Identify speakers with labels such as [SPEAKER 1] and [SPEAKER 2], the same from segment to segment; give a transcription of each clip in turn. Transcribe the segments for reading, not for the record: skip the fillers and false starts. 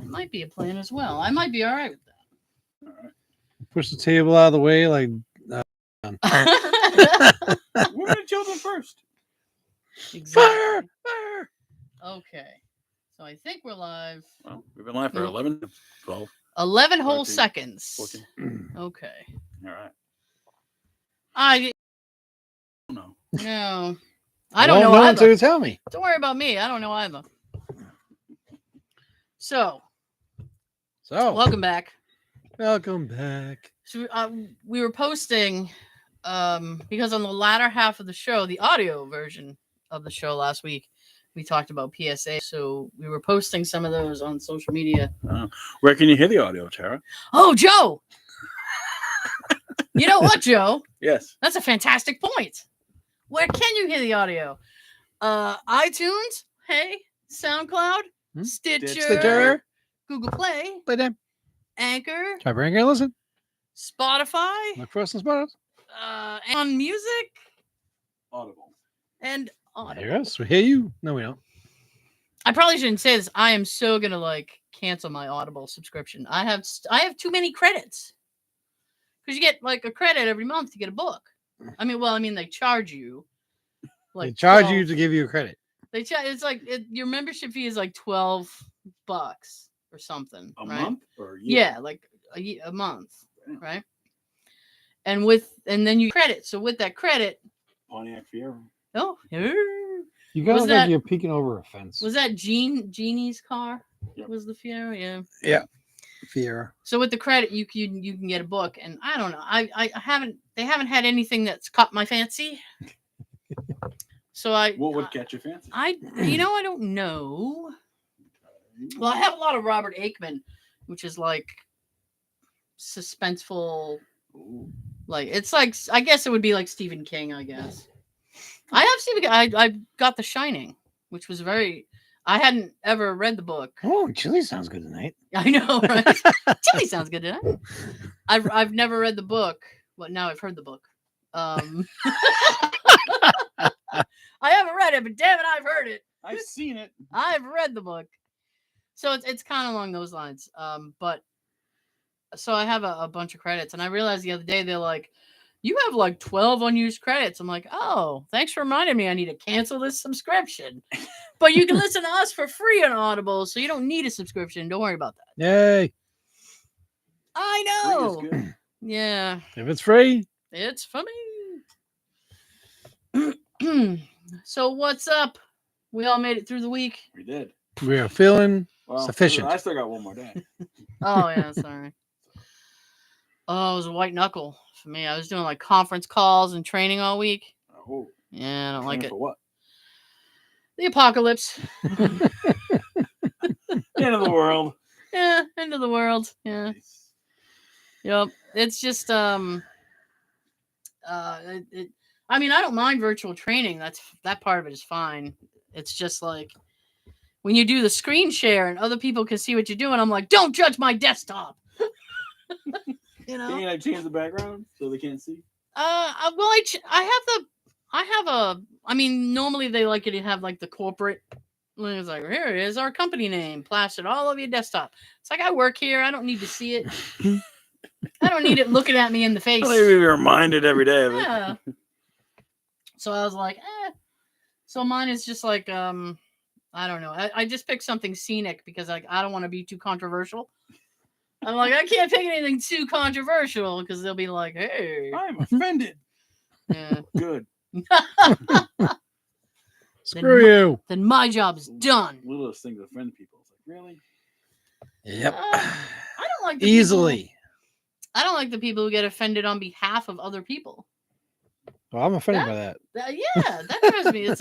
[SPEAKER 1] Might be a plan as well. I might be all right with that.
[SPEAKER 2] All right.
[SPEAKER 3] Push the table out of the way, like
[SPEAKER 2] Women and children first.
[SPEAKER 1] Exactly.
[SPEAKER 3] fire.
[SPEAKER 1] Okay. So I think we're live.
[SPEAKER 2] Well, we've been live for 11, 12,
[SPEAKER 1] 11 whole
[SPEAKER 2] 13,
[SPEAKER 1] seconds.
[SPEAKER 2] 14.
[SPEAKER 1] Okay.
[SPEAKER 2] All right.
[SPEAKER 1] I
[SPEAKER 2] No.
[SPEAKER 1] no. I don't know
[SPEAKER 3] know
[SPEAKER 1] either.
[SPEAKER 3] until you tell me.
[SPEAKER 1] Don't worry about me. I don't know either. So, welcome back.
[SPEAKER 3] Welcome back.
[SPEAKER 1] So we were posting because on the latter half of the show, the audio version of the show last week, we talked about PSA. So we were posting some of those on social media.
[SPEAKER 2] Where can you hear the audio, Tara?
[SPEAKER 1] Oh, Joe! You know what, Joe?
[SPEAKER 2] Yes.
[SPEAKER 1] That's a fantastic point. Where can you hear the audio? iTunes, hey, SoundCloud, Stitcher, Google Play, Anchor,
[SPEAKER 3] Try bring it, listen.
[SPEAKER 1] Spotify,
[SPEAKER 3] Look for us on Spotify.
[SPEAKER 1] on music,
[SPEAKER 2] Audible.
[SPEAKER 1] and Audible.
[SPEAKER 3] Hear us? We hear you. No, we don't.
[SPEAKER 1] I probably shouldn't say this. I am so gonna cancel my Audible subscription. I have too many credits because you get a credit every month to get a book. I mean they charge you.
[SPEAKER 3] They charge you
[SPEAKER 1] 12
[SPEAKER 3] to give you a credit.
[SPEAKER 1] They it's your membership fee is $12 or something.
[SPEAKER 2] A
[SPEAKER 1] right?
[SPEAKER 2] month or a year?
[SPEAKER 1] Yeah, a month, right? And then you credit. So with that credit,
[SPEAKER 2] Pontiac Fiero.
[SPEAKER 1] oh,
[SPEAKER 3] You got like you're peeking over a fence.
[SPEAKER 1] Was that Jeannie's car?
[SPEAKER 2] Yep.
[SPEAKER 1] Was the Fiero? Yeah.
[SPEAKER 3] Yeah. Fiero.
[SPEAKER 1] So with the credit, you can get a book, and I don't know. I haven't. They haven't had anything that's caught my fancy. So
[SPEAKER 2] What would catch your fancy?
[SPEAKER 1] I don't know. Well, I have a lot of Robert Aikman, which is suspenseful. It's I guess it would be like Stephen King. I guess I have Stephen. I got The Shining, which was I hadn't ever read the book.
[SPEAKER 3] Oh, chili sounds good tonight.
[SPEAKER 1] I know, right? Chili sounds good tonight. I've never read the book, but now I've heard the book. I haven't read it, but damn it, I've heard it.
[SPEAKER 2] I've seen it.
[SPEAKER 1] I've read the book. So it's kind of along those lines. But so I have a bunch of credits, and I realized the other day they're like, you have 12 unused credits. I'm like, oh, thanks for reminding me I need to cancel this subscription. But you can listen to us for free on Audible, so you don't need a subscription. Don't worry about that.
[SPEAKER 3] Yay.
[SPEAKER 1] I know.
[SPEAKER 2] Free is good.
[SPEAKER 1] Yeah.
[SPEAKER 3] If it's free,
[SPEAKER 1] it's for me. So what's up? We all made it through the week.
[SPEAKER 2] We did.
[SPEAKER 3] we are feeling sufficient.
[SPEAKER 2] I still got one more day.
[SPEAKER 1] Oh yeah, sorry. Oh, it was a white knuckle for me. I was doing conference calls and training all week.
[SPEAKER 2] Oh.
[SPEAKER 1] Yeah, I don't like it.
[SPEAKER 2] For what?
[SPEAKER 1] The apocalypse.
[SPEAKER 2] End of the world.
[SPEAKER 1] Yeah, end of the world. Yeah.
[SPEAKER 2] Nice.
[SPEAKER 1] Yep. It's just I mean, I don't mind virtual training. That part of it is fine. It's just when you do the screen share and other people can see what you're doing, I'm like, don't judge my desktop. You know?
[SPEAKER 2] Can you change the background so they can't see?
[SPEAKER 1] Normally they like you to have the corporate. It's here is our company name plastered all over your desktop. It's I work here. I don't need to see it. I don't need it looking at me in the face.
[SPEAKER 2] I'll be reminded every day of it.
[SPEAKER 1] Yeah. So I was like, So mine is just I don't know. I just picked something scenic because I don't want to be too controversial. I'm I can't pick anything too controversial because they'll be like, hey.
[SPEAKER 2] I'm offended.
[SPEAKER 1] Yeah.
[SPEAKER 2] Good.
[SPEAKER 3] Screw you.
[SPEAKER 1] Then my job is done.
[SPEAKER 2] Littlest things offend people. It's really?
[SPEAKER 3] Yep.
[SPEAKER 1] I don't like
[SPEAKER 3] easily.
[SPEAKER 1] I don't like the people who get offended on behalf of other people.
[SPEAKER 3] Well, I'm offended by that.
[SPEAKER 1] Yeah, that drives me. It's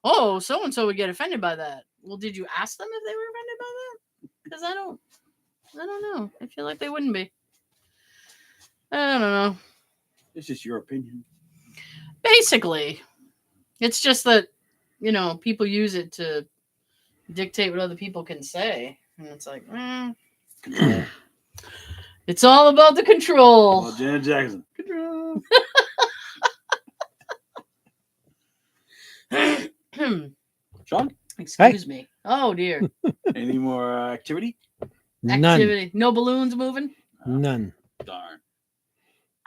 [SPEAKER 1] oh, so and so would get offended by that. Well, did you ask them if they were offended by that? Because I don't know. I feel like they wouldn't be. I don't know.
[SPEAKER 2] It's just your opinion.
[SPEAKER 1] Basically, it's just that people use it to dictate what other people can say, and it's it's all about the control.
[SPEAKER 2] Well, Janet Jackson.
[SPEAKER 1] Control.
[SPEAKER 2] Sean?
[SPEAKER 1] Excuse me. Oh dear.
[SPEAKER 2] Any more activity?
[SPEAKER 3] None.
[SPEAKER 1] Activity. No balloons moving.
[SPEAKER 3] None.
[SPEAKER 2] Darn.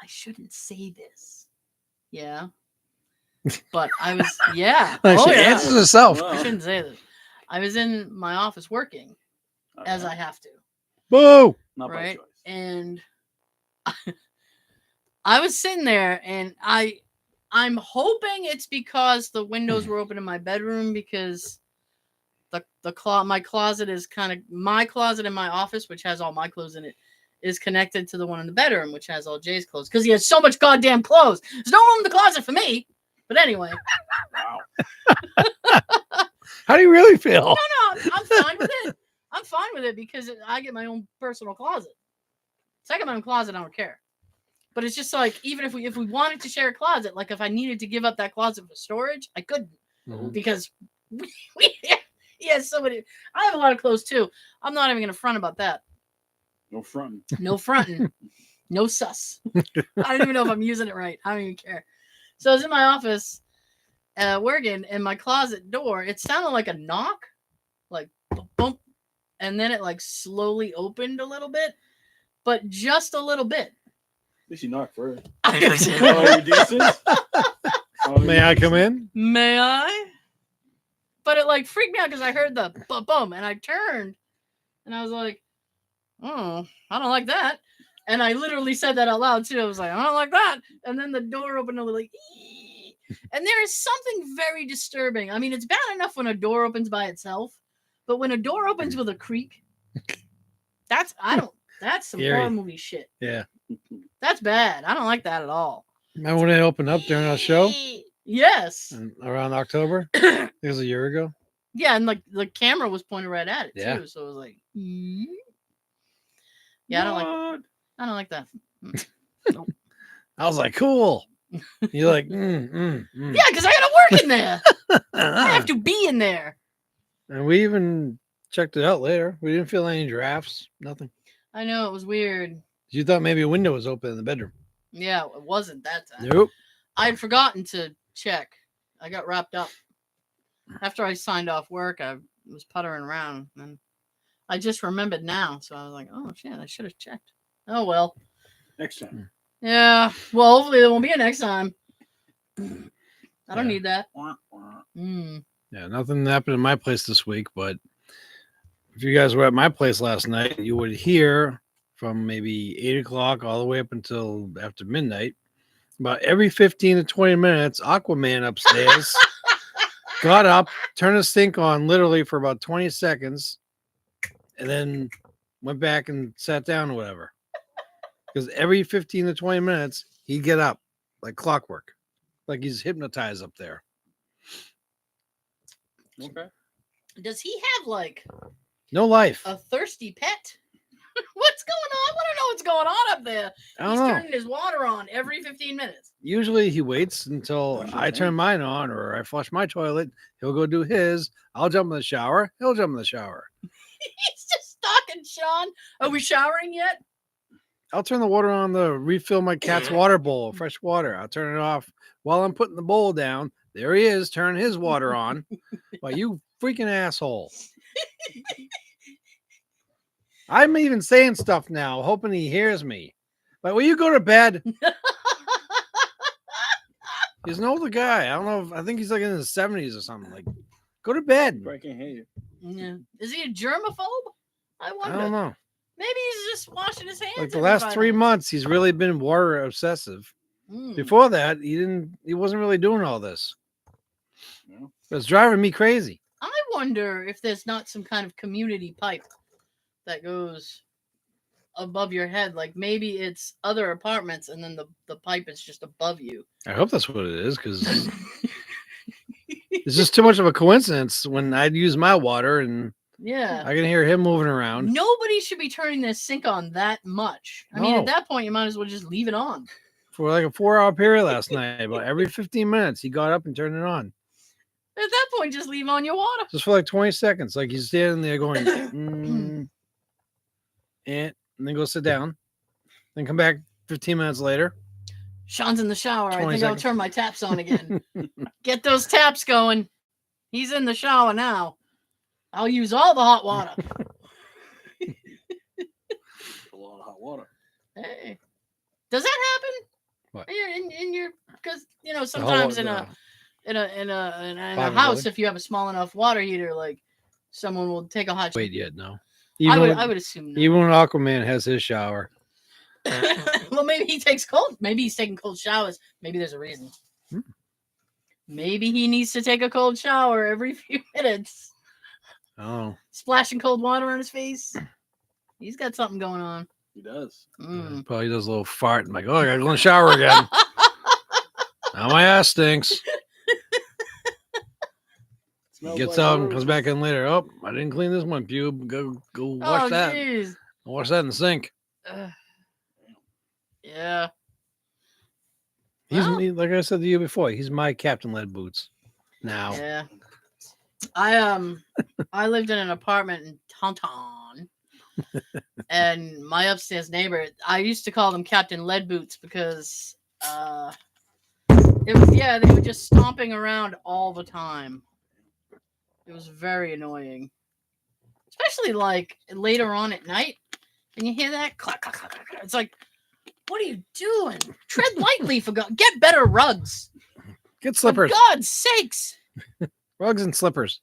[SPEAKER 1] I shouldn't say this. Yeah. But I was, yeah.
[SPEAKER 3] Like,
[SPEAKER 1] Oh
[SPEAKER 3] she
[SPEAKER 1] yeah.
[SPEAKER 3] answers herself.
[SPEAKER 2] Well,
[SPEAKER 1] I shouldn't say this. I was in my office working as I have to,
[SPEAKER 3] Boo!
[SPEAKER 2] Not by
[SPEAKER 1] right?
[SPEAKER 2] choice.
[SPEAKER 1] And I was sitting there, and I'm hoping it's because the windows were open in my bedroom, because my closet is kind of my closet in my office, which has all my clothes in it, is connected to the one in the bedroom, which has all Jay's clothes, because he has so much goddamn clothes. There's no room in the closet for me. But anyway,
[SPEAKER 2] Wow.
[SPEAKER 3] How do you really feel?
[SPEAKER 1] no, I'm fine with it. I'm fine with it because I get my own personal closet. So I got my own closet, I don't care. But it's just like, even if we wanted to share a closet, like if I needed to give up that closet for storage, I couldn't, because he has so many. I have a lot of clothes too. I'm not even gonna front about that.
[SPEAKER 2] No fronting.
[SPEAKER 1] No fronting. No sus. I don't even know if I'm using it right. I don't even care. So I was in my office working, and my closet door, it sounded like a knock, like bump, and then it like slowly opened a little bit, but just a little bit.
[SPEAKER 2] At least you knocked first.
[SPEAKER 1] I
[SPEAKER 2] Oh, you decent? Oh,
[SPEAKER 3] May I come in?
[SPEAKER 1] May I? But it like freaked me out because I heard the bum, and I turned, and I was like, oh, I don't like that. And I literally said that out loud too. I was like, I don't like that. And then the door opened a little like, ee. And there is something very disturbing. I mean, it's bad enough when a door opens by itself, but when a door opens with a creak, that's some
[SPEAKER 3] Eerie.
[SPEAKER 1] horror movie shit.
[SPEAKER 3] Yeah.
[SPEAKER 1] That's bad. I don't like that at all.
[SPEAKER 3] Remember when it opened up during our show?
[SPEAKER 1] Yes.
[SPEAKER 3] Around October? It was a year ago.
[SPEAKER 1] Yeah, and like the camera was pointed right at it
[SPEAKER 3] Yeah.
[SPEAKER 1] too. So it was like, yeah, I don't like that. Nope.
[SPEAKER 3] I was like, cool. You're like,
[SPEAKER 1] Yeah, because I gotta work in there. I have to be in there.
[SPEAKER 3] And we even checked it out later. We didn't feel any drafts, nothing.
[SPEAKER 1] I know, it was weird.
[SPEAKER 3] You thought maybe a window was open in the bedroom.
[SPEAKER 1] Yeah, it wasn't that time.
[SPEAKER 3] Nope.
[SPEAKER 1] I had forgotten to check. I got wrapped up. After I signed off work, I was puttering around, and I just remembered now. So I was like, oh shit, I should have checked. Oh well.
[SPEAKER 2] Next time.
[SPEAKER 1] Yeah. Well, hopefully there won't be a next time. I don't need that.
[SPEAKER 3] Yeah, nothing happened in my place this week, but if you guys were at my place last night, you would hear from maybe 8 o'clock all the way up until after midnight, about every 15 to 20 minutes, Aquaman upstairs got up, turned the sink on literally for about 20 seconds, and then went back and sat down or whatever. Because every 15 to 20 minutes, he'd get up like clockwork, like he's hypnotized up there.
[SPEAKER 2] Okay.
[SPEAKER 1] Does he have like
[SPEAKER 3] No life.
[SPEAKER 1] a thirsty pet? What's going on? I want to know what's going on up there.
[SPEAKER 3] I
[SPEAKER 1] He's
[SPEAKER 3] don't know.
[SPEAKER 1] turning his water on every 15 minutes.
[SPEAKER 3] Usually he waits until I turn mine on or I flush my toilet. He'll go do his. I'll jump in the shower. He'll jump in the shower.
[SPEAKER 1] He's just stalking Sean. Are we showering yet?
[SPEAKER 3] I'll turn the water on to refill my cat's water bowl, fresh water. I'll turn it off while I'm putting the bowl down. There he is, turning his water on. Why, you freaking asshole. I'm even saying stuff now, hoping he hears me. Like, will you go to bed? He's an older guy. I don't know. I think he's like in his 70s or something. Like, go to bed.
[SPEAKER 2] I can't hear you.
[SPEAKER 1] Yeah. Is he a germaphobe? I
[SPEAKER 3] I
[SPEAKER 1] wonder.
[SPEAKER 3] don't know.
[SPEAKER 1] Maybe he's just washing his hands.
[SPEAKER 3] Like the
[SPEAKER 1] every
[SPEAKER 3] last
[SPEAKER 1] 5
[SPEAKER 3] 3
[SPEAKER 1] minutes.
[SPEAKER 3] months, he's really been water obsessive. Before that, he wasn't really doing all this.
[SPEAKER 2] No.
[SPEAKER 3] It's driving me crazy.
[SPEAKER 1] I wonder if there's not some kind of community pipe that goes above your head. Like maybe it's other apartments and then the pipe is just above you.
[SPEAKER 3] I hope that's what it is, because it's just too much of a coincidence when I'd use my water and
[SPEAKER 1] Yeah.
[SPEAKER 3] I can hear him moving around.
[SPEAKER 1] Nobody should be turning their sink on that much. I mean,
[SPEAKER 3] No.
[SPEAKER 1] at that point, you might as well just leave it on.
[SPEAKER 3] For like a 4-hour period last night, but every 15 minutes he got up and turned it on.
[SPEAKER 1] At that point, just leave on your water.
[SPEAKER 3] Just for like 20 seconds. Like he's standing there going, and then go sit down. Then come back 15 minutes later.
[SPEAKER 1] Sean's in the shower. I
[SPEAKER 3] 20
[SPEAKER 1] think
[SPEAKER 3] seconds.
[SPEAKER 1] I'll turn my taps on again. Get those taps going. He's in the shower now. I'll use all the hot water.
[SPEAKER 2] A lot of hot water.
[SPEAKER 1] Hey. Does that happen?
[SPEAKER 3] What?
[SPEAKER 1] In your because sometimes in a
[SPEAKER 3] Private
[SPEAKER 1] house,
[SPEAKER 3] building?
[SPEAKER 1] if you have a small enough water heater, like someone will take a hot shower.
[SPEAKER 3] Wait yet, no.
[SPEAKER 1] I would assume no.
[SPEAKER 3] Even when Aquaman has his shower.
[SPEAKER 1] Well, maybe he takes cold. Maybe he's taking cold showers. Maybe there's a reason. Maybe he needs to take a cold shower every few minutes.
[SPEAKER 3] Oh.
[SPEAKER 1] Splashing cold water on his face. He's got something going on.
[SPEAKER 2] He does.
[SPEAKER 3] Yeah, probably does a little fart and like, oh, I gotta go in the shower again. Now my ass stinks.
[SPEAKER 2] Smells
[SPEAKER 3] Gets
[SPEAKER 2] like
[SPEAKER 3] out and
[SPEAKER 2] roses.
[SPEAKER 3] comes back in later. Oh, I didn't clean this one, pube. Go wash that.
[SPEAKER 1] Jeez.
[SPEAKER 3] Wash that in the sink.
[SPEAKER 1] Yeah.
[SPEAKER 3] He's
[SPEAKER 1] Well.
[SPEAKER 3] like I said to you before. He's my Captain Lead Boots. Now.
[SPEAKER 1] Yeah. I lived in an apartment in Tauntaun. And my upstairs neighbor, I used to call them Captain Lead Boots because they were just stomping around all the time. It was very annoying. Especially like later on at night. And you hear that clack, clack, clack, clack. It's like, what are you doing? Tread lightly, for God. Get better rugs.
[SPEAKER 3] Get slippers.
[SPEAKER 1] For God's sakes.
[SPEAKER 3] Rugs and slippers.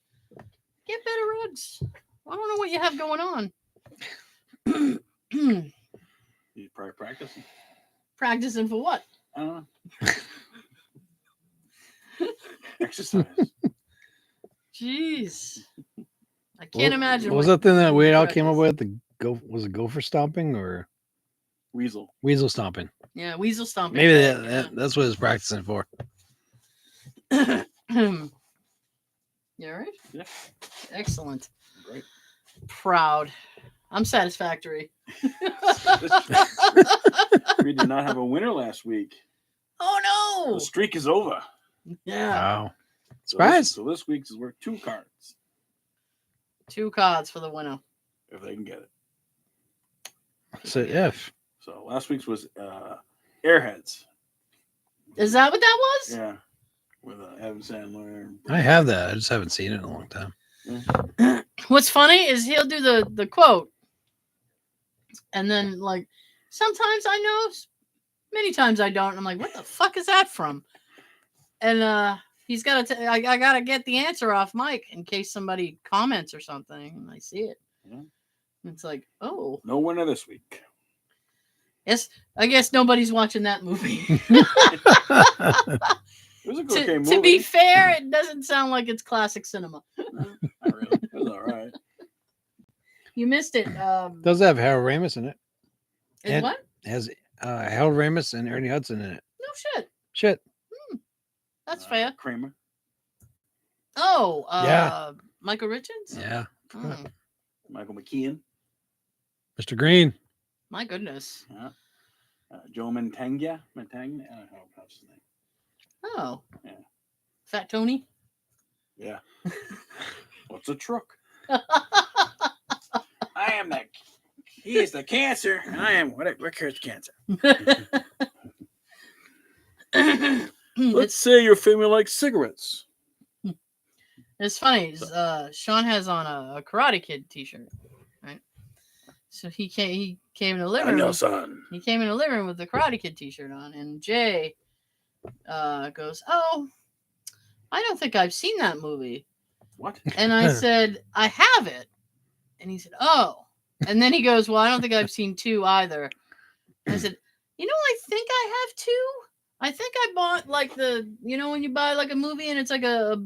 [SPEAKER 1] Get better rugs. I don't know what you have going on.
[SPEAKER 2] He's probably practicing.
[SPEAKER 1] Practicing for what?
[SPEAKER 2] I don't know. Exercise.
[SPEAKER 1] Jeez. I can't imagine.
[SPEAKER 3] What was that thing that Weird Al came up with? Was it gopher stomping or
[SPEAKER 2] Weasel
[SPEAKER 3] stomping?
[SPEAKER 1] Yeah, weasel stomping.
[SPEAKER 3] Maybe that's what he's practicing for.
[SPEAKER 1] You all right?
[SPEAKER 2] Yeah.
[SPEAKER 1] Excellent.
[SPEAKER 2] Great.
[SPEAKER 1] Proud. I'm satisfactory.
[SPEAKER 2] We did not have a winner last week.
[SPEAKER 1] Oh no!
[SPEAKER 2] The streak is over.
[SPEAKER 1] Yeah.
[SPEAKER 3] Wow.
[SPEAKER 2] So
[SPEAKER 3] Surprise.
[SPEAKER 2] this week's is worth 2 cards
[SPEAKER 1] 2 cards for the winner.
[SPEAKER 2] if they can get it.
[SPEAKER 3] So if.
[SPEAKER 2] So last week's was Airheads.
[SPEAKER 1] Is that what that was?
[SPEAKER 2] Yeah. With Adam Sandler.
[SPEAKER 3] I have that. I just haven't seen it in a long time.
[SPEAKER 1] What's funny is he'll do the quote, and then like sometimes I know, many times I don't. And I'm like, what the fuck is that from? And he's got to. I gotta get the answer off mic in case somebody comments or something, and I see it.
[SPEAKER 2] Yeah.
[SPEAKER 1] It's like, oh,
[SPEAKER 2] No winner this week.
[SPEAKER 1] yes. I guess nobody's watching that movie.
[SPEAKER 2] It was a good okay movie.
[SPEAKER 1] To be fair, it doesn't sound like it's classic cinema.
[SPEAKER 2] No, not really. It was all right.
[SPEAKER 1] You missed it.
[SPEAKER 3] Does have Harold Ramis in it.
[SPEAKER 1] Is
[SPEAKER 3] and-
[SPEAKER 1] what?
[SPEAKER 3] Has Harold Ramis and Ernie Hudson in it.
[SPEAKER 1] No shit.
[SPEAKER 3] Shit.
[SPEAKER 1] That's fair.
[SPEAKER 2] Kramer.
[SPEAKER 1] Oh,
[SPEAKER 3] Yeah.
[SPEAKER 1] Michael Richards?
[SPEAKER 3] Yeah.
[SPEAKER 1] Oh,
[SPEAKER 2] Michael McKean.
[SPEAKER 3] Mr. Green.
[SPEAKER 1] my goodness.
[SPEAKER 2] Yeah. Joe Mantegna. I don't know how to pronounce his name.
[SPEAKER 1] Oh.
[SPEAKER 2] Yeah.
[SPEAKER 1] Fat Tony?
[SPEAKER 2] Yeah. What's a truck? I am the. He is the cancer, and I am what cures cancer. Let's say your family likes cigarettes.
[SPEAKER 1] It's funny. Sean has on a Karate Kid t-shirt, right? So he came in the living
[SPEAKER 2] I know,
[SPEAKER 1] room.
[SPEAKER 2] son.
[SPEAKER 1] He came in the living room with the Karate Kid t-shirt on, and Jay goes, "Oh, I don't think I've seen that movie."
[SPEAKER 2] What?
[SPEAKER 1] And I said, "I have it." And he said, "Oh." And then he goes, "Well, I don't think I've seen 2 either." I said, I think I have 2. I think I bought like when you buy like a movie and it's like a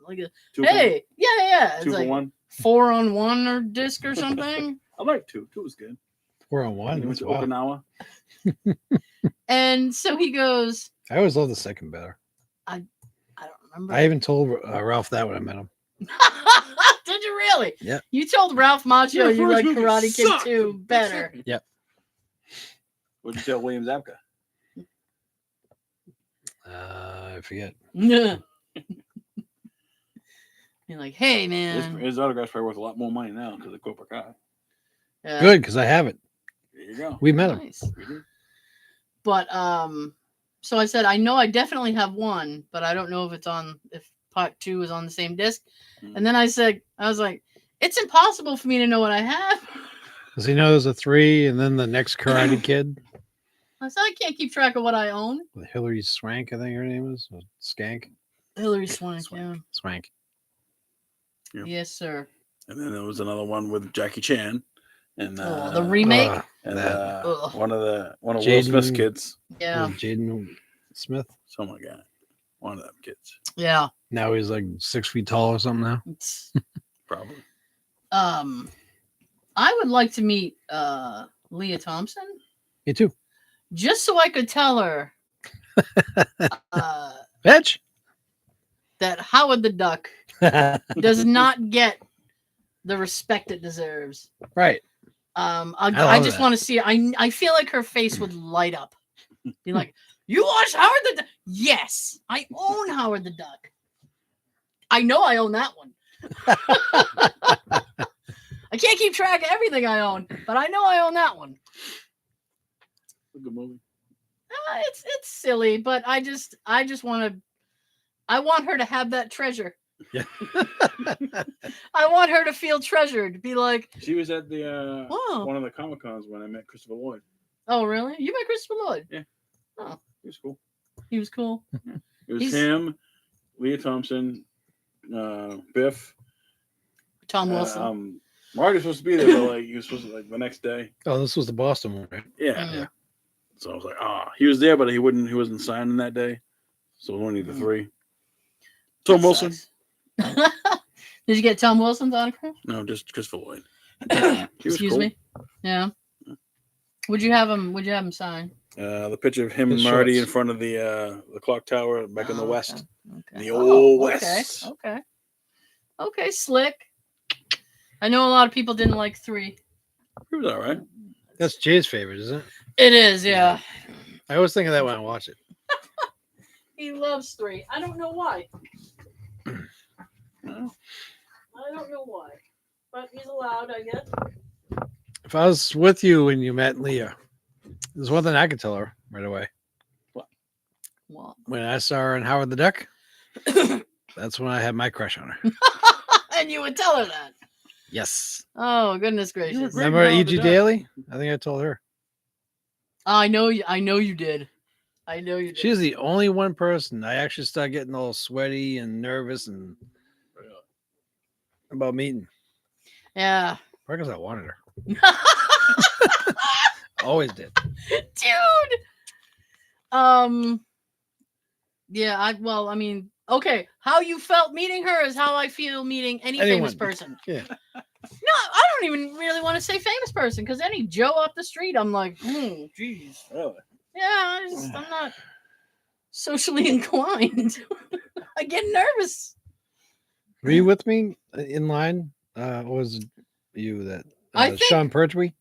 [SPEAKER 2] 2
[SPEAKER 1] hey, yeah. It's
[SPEAKER 2] 2 for
[SPEAKER 1] like
[SPEAKER 2] 1.
[SPEAKER 1] 4 on 1 or disc or something.
[SPEAKER 2] I like 2. 2 was good.
[SPEAKER 3] 4 on 1.
[SPEAKER 2] He went to
[SPEAKER 3] Wow.
[SPEAKER 2] Okinawa.
[SPEAKER 1] And so he goes,
[SPEAKER 3] I always love the second better.
[SPEAKER 1] I don't remember.
[SPEAKER 3] I even told Ralph that when I met him.
[SPEAKER 1] Did you really?
[SPEAKER 3] Yeah.
[SPEAKER 1] You told Ralph Macchio
[SPEAKER 2] Your
[SPEAKER 1] you
[SPEAKER 2] first
[SPEAKER 1] like
[SPEAKER 2] movie
[SPEAKER 1] Karate Kid
[SPEAKER 2] sucked.
[SPEAKER 1] 2 better.
[SPEAKER 3] Yep.
[SPEAKER 2] What'd you tell William Zabka?
[SPEAKER 3] I forget.
[SPEAKER 1] You're like, hey man.
[SPEAKER 2] His autograph's probably worth a lot more money now because of Cobra Kai.
[SPEAKER 1] Yeah.
[SPEAKER 3] Good, because I have it.
[SPEAKER 2] There you go.
[SPEAKER 3] We met him.
[SPEAKER 1] Nice.
[SPEAKER 2] We did.
[SPEAKER 1] But so I said, I know I definitely have 1, but I don't know if part 2 was on the same disc. And then I was like, it's impossible for me to know what I have.
[SPEAKER 3] Does he know there's a 3 and then the next Karate Kid?
[SPEAKER 1] I said, I can't keep track of what I own.
[SPEAKER 3] With Hillary Swank, I think her name is. Or Skank?
[SPEAKER 1] Hillary Swank, yeah.
[SPEAKER 3] Swank.
[SPEAKER 2] Yep.
[SPEAKER 1] Yes, sir.
[SPEAKER 2] And then there was another one with Jackie Chan. And
[SPEAKER 1] the remake?
[SPEAKER 2] and
[SPEAKER 1] Ugh.
[SPEAKER 2] one of Will
[SPEAKER 3] Jaden-
[SPEAKER 2] Smith's kids.
[SPEAKER 1] Yeah.
[SPEAKER 3] Jaden Smith.
[SPEAKER 2] Oh my god. One of them kids.
[SPEAKER 1] Yeah.
[SPEAKER 3] Now he's like 6 feet tall or something now.
[SPEAKER 1] It's,
[SPEAKER 2] Probably.
[SPEAKER 1] I would like to meet Leah Thompson.
[SPEAKER 3] Me too.
[SPEAKER 1] Just so I could tell her
[SPEAKER 3] Bitch.
[SPEAKER 1] that Howard the Duck does not get the respect it deserves.
[SPEAKER 3] Right.
[SPEAKER 1] I just want to see. I feel like her face would light up. Be like, you watch Howard the Duck? Yes, I own Howard the Duck. I know I own that one. I can't keep track of everything I own, but I know I own that one.
[SPEAKER 2] A good movie.
[SPEAKER 1] It's silly, but I just want to. I want her to have that treasure.
[SPEAKER 3] Yeah.
[SPEAKER 1] I want her to feel treasured. Be like,
[SPEAKER 2] She was at the
[SPEAKER 1] whoa.
[SPEAKER 2] one of the Comic Cons when I met Christopher Lloyd.
[SPEAKER 1] Oh, really? You met Christopher Lloyd?
[SPEAKER 2] Yeah.
[SPEAKER 1] Oh,
[SPEAKER 2] He was cool.
[SPEAKER 1] he was cool.
[SPEAKER 2] It was
[SPEAKER 1] He's-
[SPEAKER 2] him, Leah Thompson, Biff.
[SPEAKER 1] Tom Wilson.
[SPEAKER 2] Marty was supposed to be there, but like he was supposed to the next day.
[SPEAKER 3] Oh, this was the Boston one, right?
[SPEAKER 2] Yeah.
[SPEAKER 1] Mm.
[SPEAKER 2] So I was like, he was there, but he wasn't signing that day. So we only the 3. Tom
[SPEAKER 1] That
[SPEAKER 2] Wilson.
[SPEAKER 1] sucks. Did you get Tom Wilson's autograph?
[SPEAKER 2] No, just Christopher Lloyd.
[SPEAKER 1] Excuse me. Yeah. Would you have him sign?
[SPEAKER 2] The picture of him
[SPEAKER 3] His
[SPEAKER 2] and Marty
[SPEAKER 3] shorts.
[SPEAKER 2] in front of the clock tower back in the
[SPEAKER 1] Oh,
[SPEAKER 2] west.
[SPEAKER 1] Okay.
[SPEAKER 2] The old
[SPEAKER 1] Okay.
[SPEAKER 2] west.
[SPEAKER 1] Okay, slick. I know a lot of people didn't like 3.
[SPEAKER 2] He was all right.
[SPEAKER 3] That's Jay's favorite, isn't it?
[SPEAKER 1] It is, yeah.
[SPEAKER 3] I always think of that when I watch it.
[SPEAKER 1] He loves 3. I don't know why.
[SPEAKER 2] No.
[SPEAKER 1] I don't know why. But he's allowed, I guess.
[SPEAKER 3] If I was with you when you met Leah, there's one thing I could tell her right away.
[SPEAKER 1] Well,
[SPEAKER 3] When I saw her in Howard the Duck, that's when I had my crush on her.
[SPEAKER 1] and you would tell her that.
[SPEAKER 3] Yes.
[SPEAKER 1] Oh, goodness gracious.
[SPEAKER 2] great.
[SPEAKER 3] Remember
[SPEAKER 2] Howard the
[SPEAKER 3] E.G.
[SPEAKER 2] Duck.
[SPEAKER 3] Daly? I think I told her.
[SPEAKER 1] I know you did. I know you did.
[SPEAKER 3] She's the only one person I actually started getting all sweaty and nervous and about meeting.
[SPEAKER 1] Yeah.
[SPEAKER 3] Because I wanted her. Always did.
[SPEAKER 1] Dude. Yeah, okay. How you felt meeting her is how I feel meeting any famous
[SPEAKER 3] Anyone.
[SPEAKER 1] person.
[SPEAKER 3] Yeah.
[SPEAKER 1] No, I don't even really want to say famous person because any Joe off the street, I'm like, jeez.
[SPEAKER 2] Really?
[SPEAKER 1] Yeah, I'm not socially inclined. I get nervous.
[SPEAKER 3] Were you with me in line? Or was it you that
[SPEAKER 1] I think-
[SPEAKER 3] Sean Pertwee?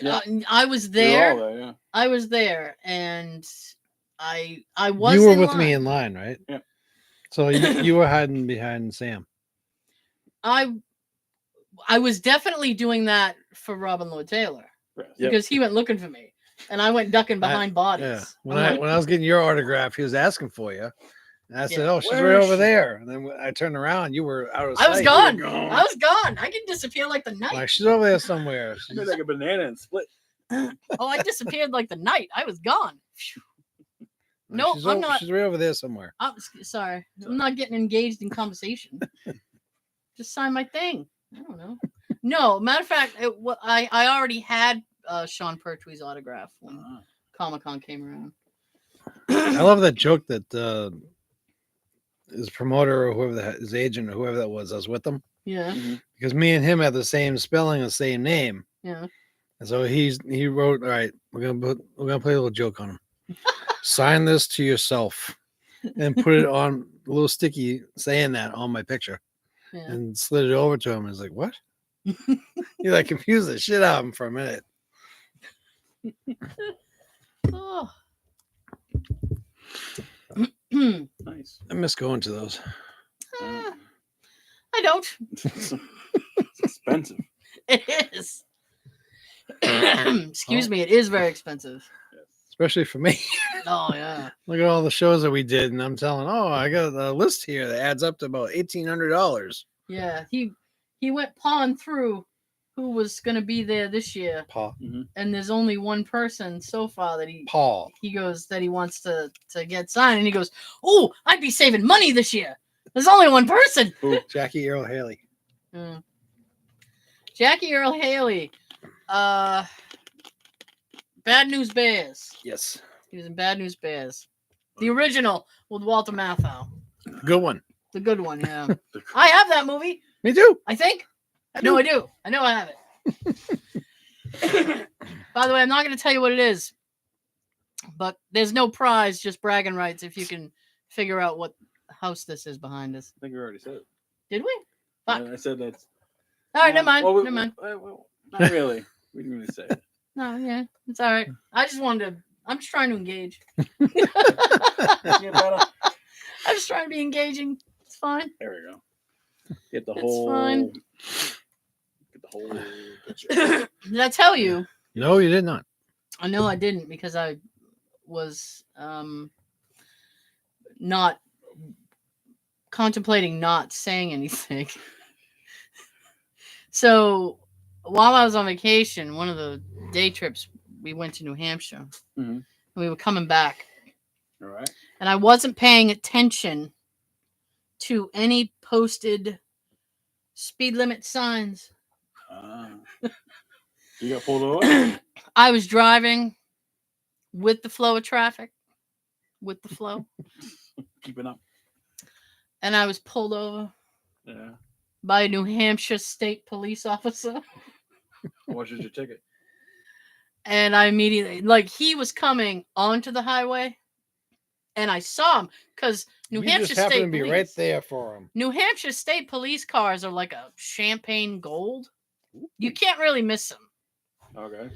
[SPEAKER 2] Yeah.
[SPEAKER 1] I was
[SPEAKER 2] You're
[SPEAKER 1] there.
[SPEAKER 2] all there, yeah.
[SPEAKER 1] I was there, and I was.
[SPEAKER 3] You were
[SPEAKER 1] in
[SPEAKER 3] with
[SPEAKER 1] line.
[SPEAKER 3] me in line, right?
[SPEAKER 2] Yeah.
[SPEAKER 3] So you were hiding behind Sam.
[SPEAKER 1] I was definitely doing that for Robin Lloyd Taylor
[SPEAKER 2] Right.
[SPEAKER 1] because he went looking for me, and I went ducking behind bodies.
[SPEAKER 3] Yeah. When
[SPEAKER 1] I'm
[SPEAKER 3] I
[SPEAKER 1] like,
[SPEAKER 3] when I was getting your autograph, he was asking for you. And I said,
[SPEAKER 1] Yeah.
[SPEAKER 3] "Oh, she's
[SPEAKER 2] Where
[SPEAKER 3] right
[SPEAKER 2] is
[SPEAKER 3] over
[SPEAKER 2] she?
[SPEAKER 3] there." And then when I turned around, you were out of
[SPEAKER 1] I was
[SPEAKER 3] sight.
[SPEAKER 1] gone.
[SPEAKER 2] gone.
[SPEAKER 1] I was gone. I can disappear like the night.
[SPEAKER 3] Like she's over there somewhere.
[SPEAKER 2] She made like a banana and split.
[SPEAKER 1] Oh, I disappeared like the night. I was gone. Phew.
[SPEAKER 3] Like,
[SPEAKER 1] No,
[SPEAKER 3] she's
[SPEAKER 1] I'm not.
[SPEAKER 3] She's right over there somewhere.
[SPEAKER 1] Sorry. I'm not getting engaged in conversation. Just sign my thing. I don't know. No, matter of fact, I already had Sean Pertwee's autograph when Comic-Con came around.
[SPEAKER 3] I love that joke that his promoter or whoever his agent or whoever that was with him,
[SPEAKER 1] Yeah,
[SPEAKER 3] because me and him have the same spelling, the same name,
[SPEAKER 1] yeah.
[SPEAKER 3] and so he wrote, "All right, we're gonna play a little joke on him. Sign this to yourself, and put it on a little sticky saying that on my picture,
[SPEAKER 1] Yeah.
[SPEAKER 3] and slid it over to him. He's like, "What?" He like confused the shit out of him for a minute.
[SPEAKER 1] Oh.
[SPEAKER 2] Nice.
[SPEAKER 3] I miss going to those.
[SPEAKER 1] I don't.
[SPEAKER 2] It's expensive.
[SPEAKER 1] It is. Excuse me. It is very expensive.
[SPEAKER 3] especially for me.
[SPEAKER 1] Oh yeah.
[SPEAKER 3] Look at all the shows that we did, and I'm telling, I got a list here that adds up to about $1,800.
[SPEAKER 1] Yeah. He went pawing through who was gonna be there this year.
[SPEAKER 3] Paul.
[SPEAKER 1] And there's only one person so far that he goes that he wants to get signed, and he goes, "Oh, I'd be saving money this year. There's only one person."
[SPEAKER 3] Ooh, Jackie Earl Haley.
[SPEAKER 1] Jackie Earl Haley. Bad News Bears.
[SPEAKER 3] Yes.
[SPEAKER 1] He was in Bad News Bears. The original with Walter Matthau.
[SPEAKER 3] Good one.
[SPEAKER 1] The good one, yeah. I have that movie.
[SPEAKER 3] Me too.
[SPEAKER 1] I think. No, I do. I know I have it. By the way, I'm not going to tell you what it is, but there's no prize, just bragging rights if you can figure out what house this is behind us.
[SPEAKER 2] I think we already said it.
[SPEAKER 1] Did we? Fuck.
[SPEAKER 2] I said that's.
[SPEAKER 1] All right, never mind.
[SPEAKER 2] Well,
[SPEAKER 1] never mind.
[SPEAKER 2] Not really. We didn't really say it.
[SPEAKER 1] No, yeah, it's all right. I just wanted to. I'm just trying to engage.
[SPEAKER 2] Get better.
[SPEAKER 1] I'm just trying to be engaging. It's fine.
[SPEAKER 2] There we go. Get the
[SPEAKER 1] It's
[SPEAKER 2] whole.
[SPEAKER 1] fine.
[SPEAKER 2] Get the whole picture.
[SPEAKER 1] Did I tell you?
[SPEAKER 3] No, you did not.
[SPEAKER 1] I know I didn't because I was not contemplating not saying anything. So while I was on vacation, one of the day trips, we went to New Hampshire.
[SPEAKER 2] Mhm.
[SPEAKER 1] And we were coming back.
[SPEAKER 2] All right.
[SPEAKER 1] And I wasn't paying attention to any posted speed limit signs.
[SPEAKER 2] You got pulled over?
[SPEAKER 1] I was driving with the flow of traffic, with the flow,
[SPEAKER 2] Keeping up.
[SPEAKER 1] and I was pulled over
[SPEAKER 2] Yeah.
[SPEAKER 1] by a New Hampshire state police officer.
[SPEAKER 2] What was your ticket?
[SPEAKER 1] And I immediately, like, he was coming onto the highway, and I saw him because New
[SPEAKER 3] You
[SPEAKER 1] Hampshire
[SPEAKER 3] just happened
[SPEAKER 1] State
[SPEAKER 3] to be
[SPEAKER 1] Police.
[SPEAKER 3] right there for him.
[SPEAKER 1] New Hampshire State Police cars are like a champagne gold. You can't really miss them.
[SPEAKER 2] Okay.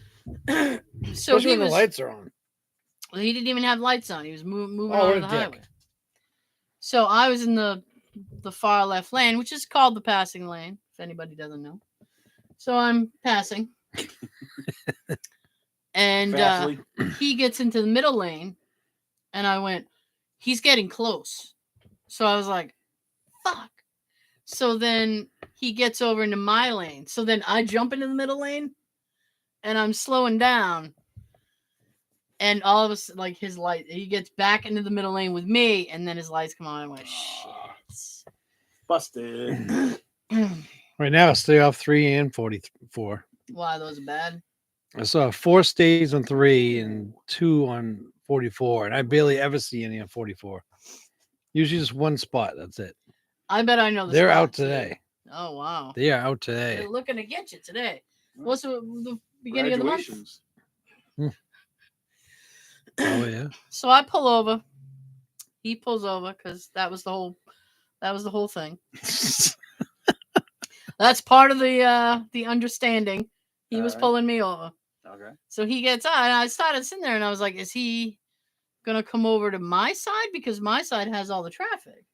[SPEAKER 1] So
[SPEAKER 3] Especially
[SPEAKER 1] he
[SPEAKER 3] when the
[SPEAKER 1] was.
[SPEAKER 3] lights are on.
[SPEAKER 1] He didn't even have lights on. He was moving
[SPEAKER 3] Oh, what
[SPEAKER 1] on
[SPEAKER 3] a
[SPEAKER 1] the
[SPEAKER 3] dick.
[SPEAKER 1] highway. So I was in the far left lane, which is called the passing lane, if anybody doesn't know. So I'm passing. And
[SPEAKER 2] Fastly.
[SPEAKER 1] he gets into the middle lane, and I went, he's getting close. So I was like, fuck. So then he gets over into my lane. So then I jump into the middle lane, and I'm slowing down. And all of a sudden, like, his light, he gets back into the middle lane with me, and then his lights come on. I went, shit.
[SPEAKER 2] Busted.
[SPEAKER 3] Right now, stay off 3 and 44.
[SPEAKER 1] Why, those are bad?
[SPEAKER 3] I saw 4 stays on 3 and 2 on 44, and I barely ever see any on 44. Usually just one spot. That's it.
[SPEAKER 1] I bet I know the
[SPEAKER 3] They're
[SPEAKER 1] spot,
[SPEAKER 3] out
[SPEAKER 1] too.
[SPEAKER 3] today.
[SPEAKER 1] Oh, wow.
[SPEAKER 3] They are out today.
[SPEAKER 1] They're looking to get you today. What's the beginning of the month?
[SPEAKER 2] Graduations.
[SPEAKER 3] Oh yeah.
[SPEAKER 1] So I pull over. He pulls over because that was the whole thing. That's part of the understanding. He was
[SPEAKER 2] Alright.
[SPEAKER 1] pulling me over.
[SPEAKER 2] Okay.
[SPEAKER 1] So he gets out, and I started sitting there, and I was like, is he gonna come over to my side? Because my side has all the traffic.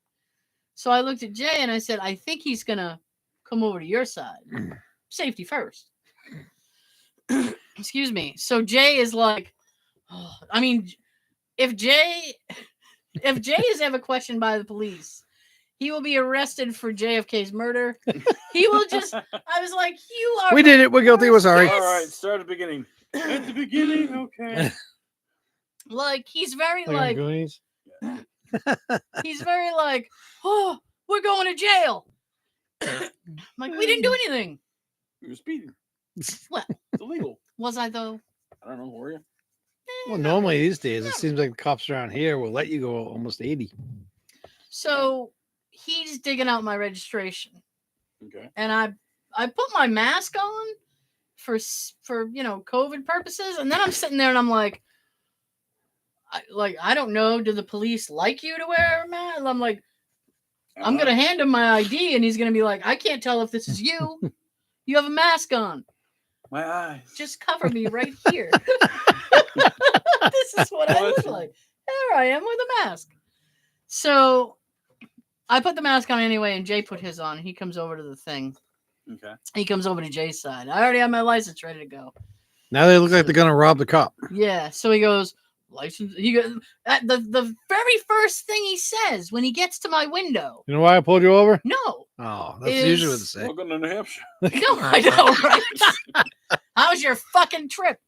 [SPEAKER 1] So I looked at Jay and I said, I think he's gonna come over to your side. Safety first. Excuse me. So Jay is like, oh, I mean, if Jay is ever questioned by the police, he will be arrested for JFK's murder. He will just. I was like, you are.
[SPEAKER 3] We did it. We're guilty. We're sorry.
[SPEAKER 2] All right. Start at the beginning. At the beginning. Okay.
[SPEAKER 1] Like, he's very
[SPEAKER 3] Like on
[SPEAKER 1] like.
[SPEAKER 3] Goonies.
[SPEAKER 1] He's very like, oh, we're going to jail. I'm like, we didn't do anything.
[SPEAKER 2] You were speeding.
[SPEAKER 1] What?
[SPEAKER 2] It's illegal.
[SPEAKER 1] Was I though?
[SPEAKER 2] I don't know. Were you?
[SPEAKER 3] Well, normally these days it seems like the cops around here will let you go almost 80.
[SPEAKER 1] So he's digging out my registration,
[SPEAKER 2] Okay.
[SPEAKER 1] and I put my mask on for COVID purposes, and then I'm sitting there and I'm like, I don't know. Do the police like you to wear a mask? I'm like, I'm gonna hand him my ID, and he's gonna be like, I can't tell if this is you. You have a mask on.
[SPEAKER 2] My eyes.
[SPEAKER 1] Just cover me right here. This is what I look like. There I am with a mask. So I put the mask on anyway, and Jay put his on. He comes over to the thing.
[SPEAKER 2] Okay.
[SPEAKER 1] He comes over to Jay's side. I already have my license ready to go.
[SPEAKER 3] Now they look like they're gonna rob the cop.
[SPEAKER 1] Yeah. So he goes, license. He goes, the very first thing he says when he gets to my window.
[SPEAKER 3] You know why I pulled you over?
[SPEAKER 1] No.
[SPEAKER 3] Oh, that's usually what they say.
[SPEAKER 2] Welcome to New Hampshire.
[SPEAKER 1] No, I know, right? How's your fucking trip?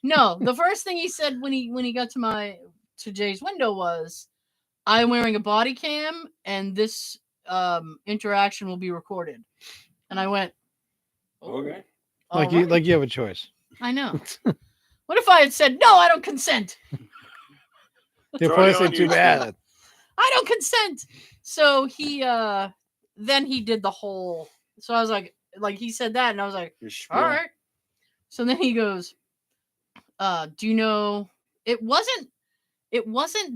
[SPEAKER 1] No, the first thing he said when he got to Jay's window was, "I'm wearing a body cam, and this interaction will be recorded." And I went,
[SPEAKER 2] Okay.
[SPEAKER 3] Like you have a choice.
[SPEAKER 1] I know. What if I had said, "No, I don't consent"?
[SPEAKER 3] You're probably saying too bad.
[SPEAKER 1] I don't consent. So he then he did the whole. So I was like he said that, and I was like, all right. So then he goes, do you know? It wasn't.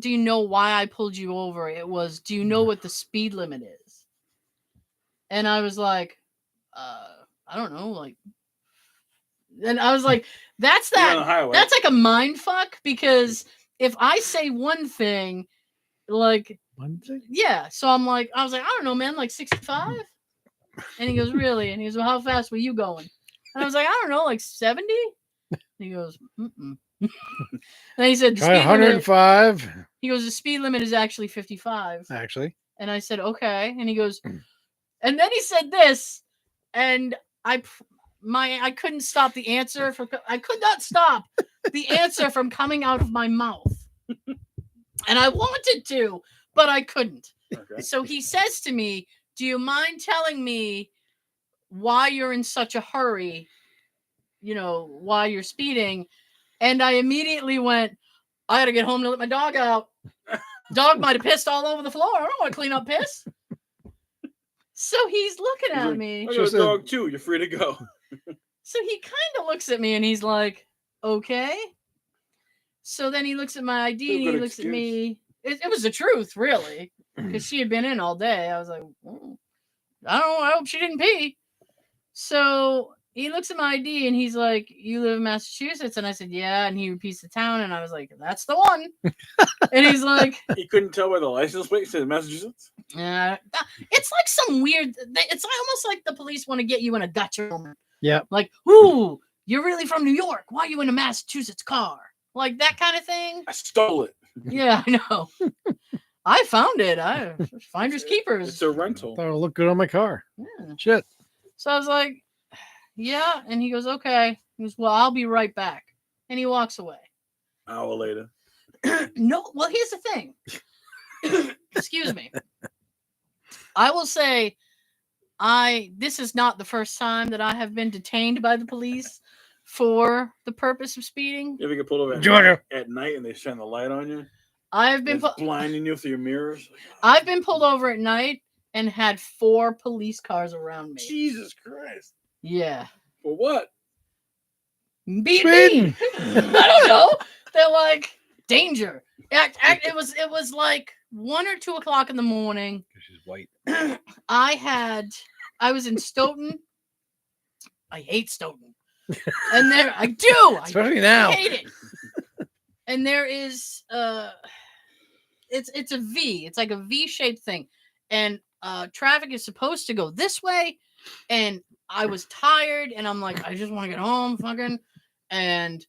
[SPEAKER 1] Do you know why I pulled you over? It was, do you know what the speed limit is? And I was like, I don't know, like. And I was like, that's like a mind fuck, because if I say one thing, like, yeah. So I was like, I don't know, man, like 65. And he goes, really? And he goes, well, how fast were you going? And I was like, I don't know, like 70. And he goes, mm-mm. Then he said,
[SPEAKER 3] try 105.
[SPEAKER 1] He goes, the speed limit is actually 55.
[SPEAKER 3] Actually.
[SPEAKER 1] And I said, okay. And he goes, and then he said this, and I couldn't stop the answer I could not stop the answer from coming out of my mouth. And I wanted to, but I couldn't. Okay. So he says to me, do you mind telling me why you're in such a hurry? You know, why you're speeding? And I immediately went, I got to get home to let my dog out. Dog might have pissed all over the floor. I don't want to clean up piss. So he's looking at me.
[SPEAKER 2] I got a dog too. You're free to go.
[SPEAKER 1] So he kind of looks at me and he's like, okay. So then he looks at my ID and he looks at me. It was the truth, really, because she had been in all day. I was like, I don't know. I hope she didn't pee. So he looks at my ID and he's like, you live in Massachusetts? And I said, yeah. And he repeats the town. And I was like, that's the one. And he's like,
[SPEAKER 2] he couldn't tell by the license plate. He said Massachusetts.
[SPEAKER 1] Yeah. It's like some weird, it's almost like the police want to get you in a gotcha moment.
[SPEAKER 3] Yeah.
[SPEAKER 1] Like, ooh, you're really from New York. Why are you in a Massachusetts car? Like that kind of thing.
[SPEAKER 2] I stole it.
[SPEAKER 1] Yeah, I know. I found it. Finders keepers.
[SPEAKER 2] It's a rental.
[SPEAKER 3] Thought it looked good on my car.
[SPEAKER 1] Yeah.
[SPEAKER 3] Shit.
[SPEAKER 1] So I was like, yeah. And he goes, okay. He goes, well, I'll be right back. And he walks away.
[SPEAKER 2] Hour later.
[SPEAKER 1] No, well, here's the thing. Excuse me. I will say, this is not the first time that I have been detained by the police for the purpose of speeding.
[SPEAKER 2] You ever get pulled over at night and they shine the light on you?
[SPEAKER 1] I've been
[SPEAKER 2] blinding you through your mirrors.
[SPEAKER 1] I've been pulled over at night and had 4 police cars around me.
[SPEAKER 2] Jesus Christ.
[SPEAKER 1] Yeah.
[SPEAKER 2] For what?
[SPEAKER 1] Beat me. I don't know. They're like, danger. It was like 1 or 2 o'clock in the morning.
[SPEAKER 3] She's white.
[SPEAKER 1] I was in Stoughton. I hate Stoughton. And I do.
[SPEAKER 3] Especially now.
[SPEAKER 1] I hate it. And there is it's a V. It's like a V-shaped thing. And traffic is supposed to go this way. And I was tired and I'm like, I just want to get home, fucking. And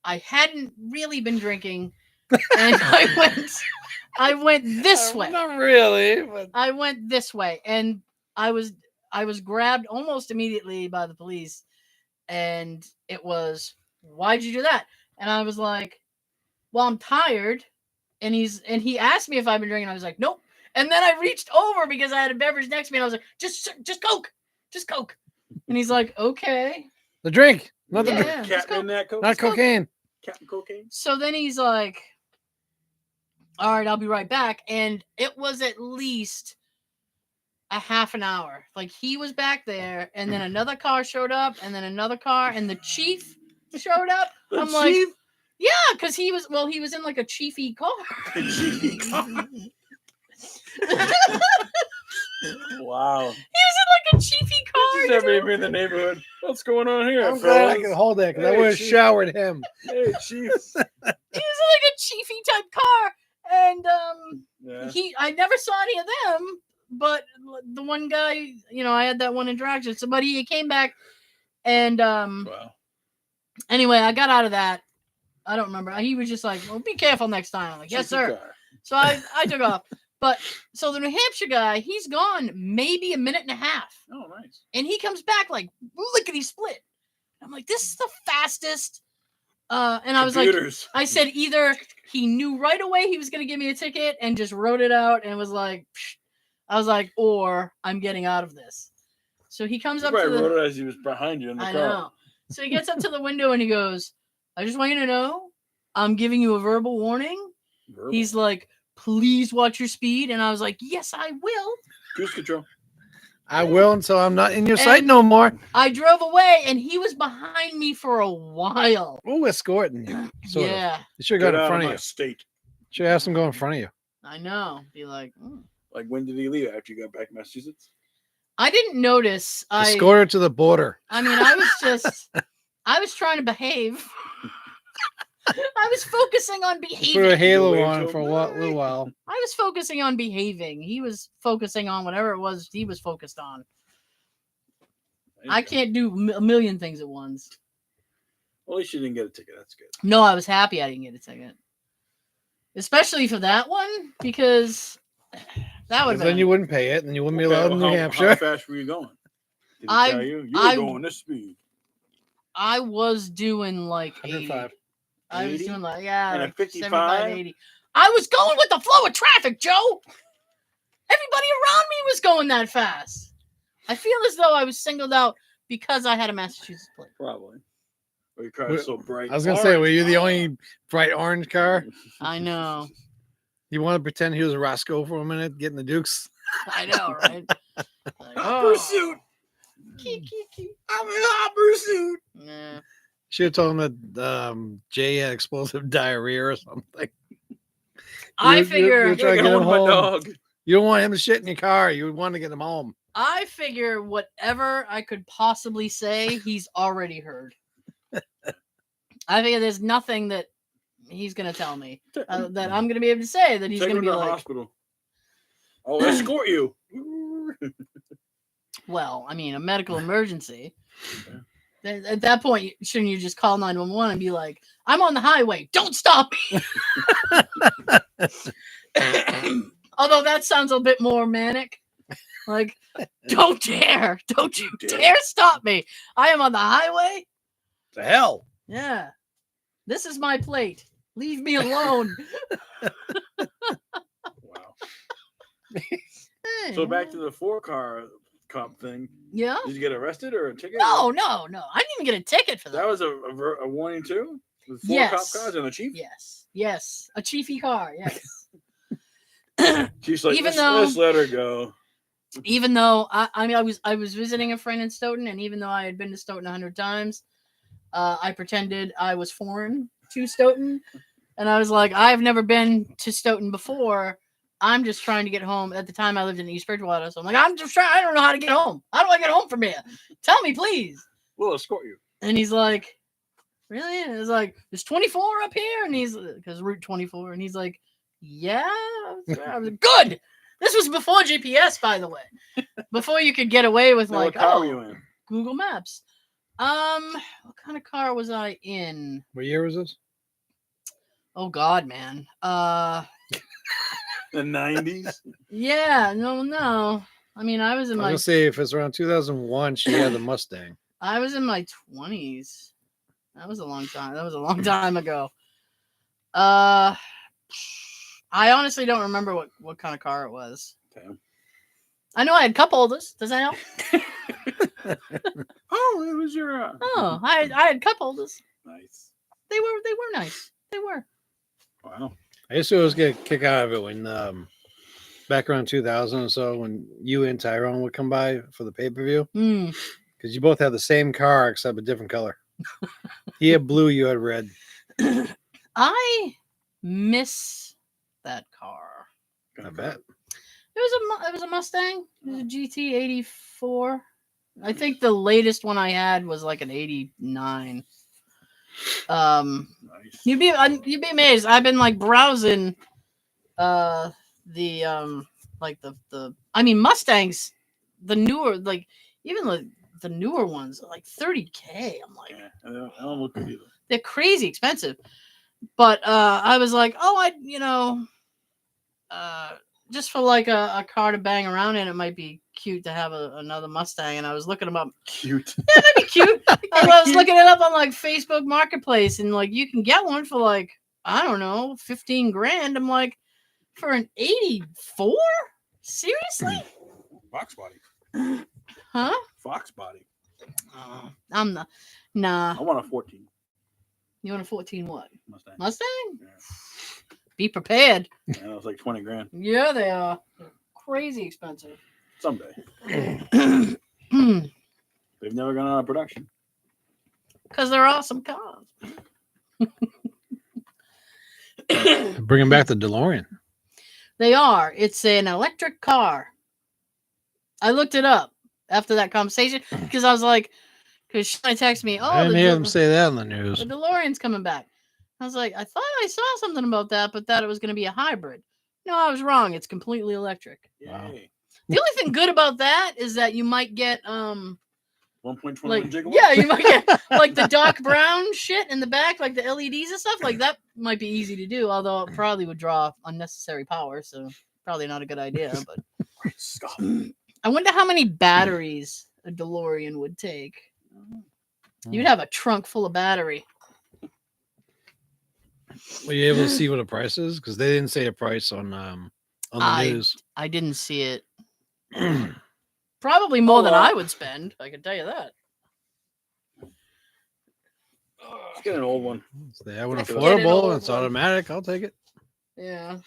[SPEAKER 1] I hadn't really been drinking. And I went this way.
[SPEAKER 3] Not really, but
[SPEAKER 1] I went this way. And I was grabbed almost immediately by the police. And it was, why'd you do that? And I was like, well, I'm tired. And he asked me if I've been drinking. I was like, nope. And then I reached over because I had a beverage next to me. And I was like, just Coke. Just Coke. And he's like, okay.
[SPEAKER 3] The drink. Not the
[SPEAKER 1] drink.
[SPEAKER 3] Not cocaine.
[SPEAKER 2] Captain Cocaine.
[SPEAKER 1] So then he's like, all right, I'll be right back. And it was at least a half an hour. Like he was back there, and then another car showed up, and then another car, and the chief showed up. I'm like, yeah, because he was in like a Chiefy car.
[SPEAKER 2] Wow.
[SPEAKER 1] He was in like a Chiefy car.
[SPEAKER 2] He's never even in the neighborhood. What's going on here?
[SPEAKER 3] I'm glad I could hold that because I would have showered him.
[SPEAKER 2] Hey, Chief.
[SPEAKER 1] He was in like a Chiefy type car, and I never saw any of them. But the one guy, I had that one interaction. So, but he came back, and
[SPEAKER 2] wow.
[SPEAKER 1] Anyway, I got out of that. I don't remember. He was just like, well, be careful next time. I'm like, yes,
[SPEAKER 2] Chiefy
[SPEAKER 1] sir.
[SPEAKER 2] car.
[SPEAKER 1] So I took off. But so the New Hampshire guy, he's gone maybe a minute and a half.
[SPEAKER 2] Oh, nice.
[SPEAKER 1] And he comes back like lickety split. I'm like, this is the fastest. And I was like,
[SPEAKER 2] Computers.
[SPEAKER 1] I said either he knew right away he was going to give me a ticket and just wrote it out and was like, psh. I was like, or I'm getting out of this. So he comes
[SPEAKER 2] He
[SPEAKER 1] up to
[SPEAKER 2] probably
[SPEAKER 1] the.
[SPEAKER 2] wrote it as he was behind you in the
[SPEAKER 1] I
[SPEAKER 2] car.
[SPEAKER 1] know. So he gets up to the window and he goes, I just want you to know, I'm giving you a verbal warning.
[SPEAKER 2] Verbal.
[SPEAKER 1] He's like, please watch your speed. And I was like, yes, I will.
[SPEAKER 2] Cruise control.
[SPEAKER 3] I will until I'm not in your sight no more.
[SPEAKER 1] I drove away and he was behind me for a while.
[SPEAKER 3] Oh, escorting you. Sort
[SPEAKER 1] yeah.
[SPEAKER 3] of. You should have got in front of
[SPEAKER 2] my
[SPEAKER 3] you.
[SPEAKER 2] state.
[SPEAKER 3] Should have asked him to go in front of you.
[SPEAKER 1] I know. Be like,
[SPEAKER 2] Like, when did he leave after you got back to Massachusetts?
[SPEAKER 1] I didn't notice.
[SPEAKER 3] Escort her to the border.
[SPEAKER 1] I mean, I was trying to behave. I was focusing on behaving.
[SPEAKER 3] Put a halo
[SPEAKER 2] waved
[SPEAKER 3] on
[SPEAKER 2] to
[SPEAKER 3] for a
[SPEAKER 2] him.
[SPEAKER 3] little while.
[SPEAKER 1] I was focusing on behaving. He was focusing on whatever it was he was focused on. I can't do a million things at once.
[SPEAKER 2] Well, at least you didn't get a ticket. That's good.
[SPEAKER 1] No, I was happy I didn't get a ticket. Especially for that one, because that would have
[SPEAKER 3] Then
[SPEAKER 1] been...
[SPEAKER 3] you wouldn't pay it, and you wouldn't be allowed in New
[SPEAKER 2] How
[SPEAKER 3] Hampshire.
[SPEAKER 2] fast were you going? Did he
[SPEAKER 1] I-
[SPEAKER 2] tell you? You
[SPEAKER 1] I-
[SPEAKER 2] were going this speed.
[SPEAKER 1] I was doing like 80.
[SPEAKER 3] 105.
[SPEAKER 1] I was
[SPEAKER 2] 80?
[SPEAKER 1] doing like,
[SPEAKER 2] And a
[SPEAKER 1] like
[SPEAKER 2] 55?
[SPEAKER 1] 75, 80. I was going with the flow of traffic, Joe. Everybody around me was going that fast. I feel as though I was singled out because I had a Massachusetts plate.
[SPEAKER 2] Probably. Or your car was so bright.
[SPEAKER 3] I was going to say, were you the only bright orange car?
[SPEAKER 1] I know.
[SPEAKER 3] You want to pretend he was Roscoe for a minute, getting the Dukes?
[SPEAKER 1] I know, right? Like,
[SPEAKER 2] Pursuit. I'm in hot pursuit.
[SPEAKER 1] Nah.
[SPEAKER 3] Should have told him that Jay had explosive diarrhea or something.
[SPEAKER 1] I
[SPEAKER 3] You're
[SPEAKER 1] figure
[SPEAKER 3] trying to get him
[SPEAKER 2] my
[SPEAKER 3] home.
[SPEAKER 2] dog.
[SPEAKER 3] You don't want him to shit in your car. You want to get him home.
[SPEAKER 1] I figure whatever I could possibly say, he's already heard. I figure there's nothing that he's gonna tell me that I'm gonna be able to say that he's
[SPEAKER 2] Take
[SPEAKER 1] gonna
[SPEAKER 2] him
[SPEAKER 1] be
[SPEAKER 2] to the
[SPEAKER 1] like,
[SPEAKER 2] hospital. I'll escort you.
[SPEAKER 1] well, I mean, a medical emergency. At that point, shouldn't you just call 911 and be like, I'm on the highway, don't stop me? Although that sounds a bit more manic. Like, don't you dare stop me. I am on the highway.
[SPEAKER 3] The hell?
[SPEAKER 1] Yeah. This is my plate. Leave me alone.
[SPEAKER 2] Wow. So back to the 4-car cop thing.
[SPEAKER 1] Yeah.
[SPEAKER 2] Did you get arrested or a ticket?
[SPEAKER 1] No. I didn't even get a ticket for that.
[SPEAKER 2] That was a warning too? With 4
[SPEAKER 1] Yes.
[SPEAKER 2] cop cars and a chief?
[SPEAKER 1] Yes. A Chiefy car. Yes.
[SPEAKER 2] She's like,
[SPEAKER 1] Even
[SPEAKER 2] let's
[SPEAKER 1] though-
[SPEAKER 2] let her go.
[SPEAKER 1] Even though I was visiting a friend in Stoughton, and even though I had been to Stoughton 100 times, I pretended I was foreign to Stoughton, and I was like, I've never been to Stoughton before. I'm just trying to get home. At the time, I lived in East Bridgewater, so I'm like, I'm just trying. I don't know how to get home. How do I get home from here? Tell me, please.
[SPEAKER 2] We'll escort you.
[SPEAKER 1] And he's like, really? And it's like, there's 24 up here, and he's because Route 24, and he's like, yeah. I was like, good. This was before GPS, by the way. Before you could get away with
[SPEAKER 2] Now,
[SPEAKER 1] like,
[SPEAKER 2] what car were you in?
[SPEAKER 1] Google Maps. What kind of car was I in?
[SPEAKER 3] What year was this?
[SPEAKER 1] Oh God, man.
[SPEAKER 2] The 90s?
[SPEAKER 1] Yeah, no. I mean, I was in
[SPEAKER 3] I was
[SPEAKER 1] my
[SPEAKER 3] going to say, if it's around 2001, she had the Mustang.
[SPEAKER 1] I was in my 20s. That was a long time. That was a long time ago. I honestly don't remember what kind of car it was.
[SPEAKER 2] Okay.
[SPEAKER 1] I know I had cup holders. Does that help?
[SPEAKER 2] Oh, it was your.
[SPEAKER 1] Oh, I had cup holders.
[SPEAKER 2] Nice.
[SPEAKER 1] They were nice. They were.
[SPEAKER 2] Wow.
[SPEAKER 3] I used to always get a kick out of it when, back around 2000 or so, when you and Tyrone would come by for the pay-per-view.
[SPEAKER 1] Hmm.
[SPEAKER 3] Because you both had the same car except a different color. He had blue, you had red.
[SPEAKER 1] I miss that car.
[SPEAKER 3] I bet.
[SPEAKER 1] It was a Mustang. It was a GT 84. I think the latest one I had was like an 89.
[SPEAKER 2] Nice.
[SPEAKER 1] You'd be amazed. I've been like browsing I mean Mustangs, the newer, like even the newer ones are like 30K. I'm like,
[SPEAKER 2] Yeah, I don't look good either.
[SPEAKER 1] they're crazy expensive. But I was like, oh, just for like a car to bang around in, it might be cute to have another Mustang. And I was looking them up.
[SPEAKER 2] Cute.
[SPEAKER 1] Yeah, that'd be cute. And I was looking it up on like Facebook Marketplace, and like you can get one for like, I don't know, 15 grand. I'm like, for an 84? Seriously?
[SPEAKER 2] Fox body.
[SPEAKER 1] Huh?
[SPEAKER 2] Fox body.
[SPEAKER 1] I'm not. Nah.
[SPEAKER 2] I want a 14
[SPEAKER 1] You want a 14 what?
[SPEAKER 2] Mustang.
[SPEAKER 1] Mustang?
[SPEAKER 2] Yeah.
[SPEAKER 1] Be prepared.
[SPEAKER 2] Yeah, it's like 20 grand.
[SPEAKER 1] Yeah, they are. They're crazy expensive.
[SPEAKER 2] Someday.
[SPEAKER 1] Because
[SPEAKER 2] They've never gone out of production.
[SPEAKER 1] they're awesome cars.
[SPEAKER 3] Bringing back the DeLorean.
[SPEAKER 1] They are. It's an electric car. I looked it up after that conversation because I was like, because Shani texted me,
[SPEAKER 3] I didn't hear them say that on the news.
[SPEAKER 1] the DeLorean's coming back. I was like, I thought I saw something about that, but that it was going to be a hybrid. No, I was wrong. It's completely electric.
[SPEAKER 3] Wow.
[SPEAKER 2] Yay.
[SPEAKER 1] The only thing good about that is that you might get
[SPEAKER 2] 1.21
[SPEAKER 1] like
[SPEAKER 2] gigawatts?
[SPEAKER 1] yeah, you might get like the Doc Brown shit in the back, like the LEDs and stuff. Like that might be easy to do, although it probably would draw unnecessary power, so probably not a good idea. But I wonder how many batteries a DeLorean would take. You'd have a trunk full of battery.
[SPEAKER 3] Were you able to see what the price is? Because they didn't say a price on the news.
[SPEAKER 1] I didn't see it. Probably more than I would spend. I can tell you that.
[SPEAKER 2] Let's get an old one.
[SPEAKER 3] So they have one
[SPEAKER 1] Let's get an
[SPEAKER 3] affordable.
[SPEAKER 1] old
[SPEAKER 3] It's
[SPEAKER 1] one.
[SPEAKER 3] automatic. I'll take it.
[SPEAKER 1] Yeah.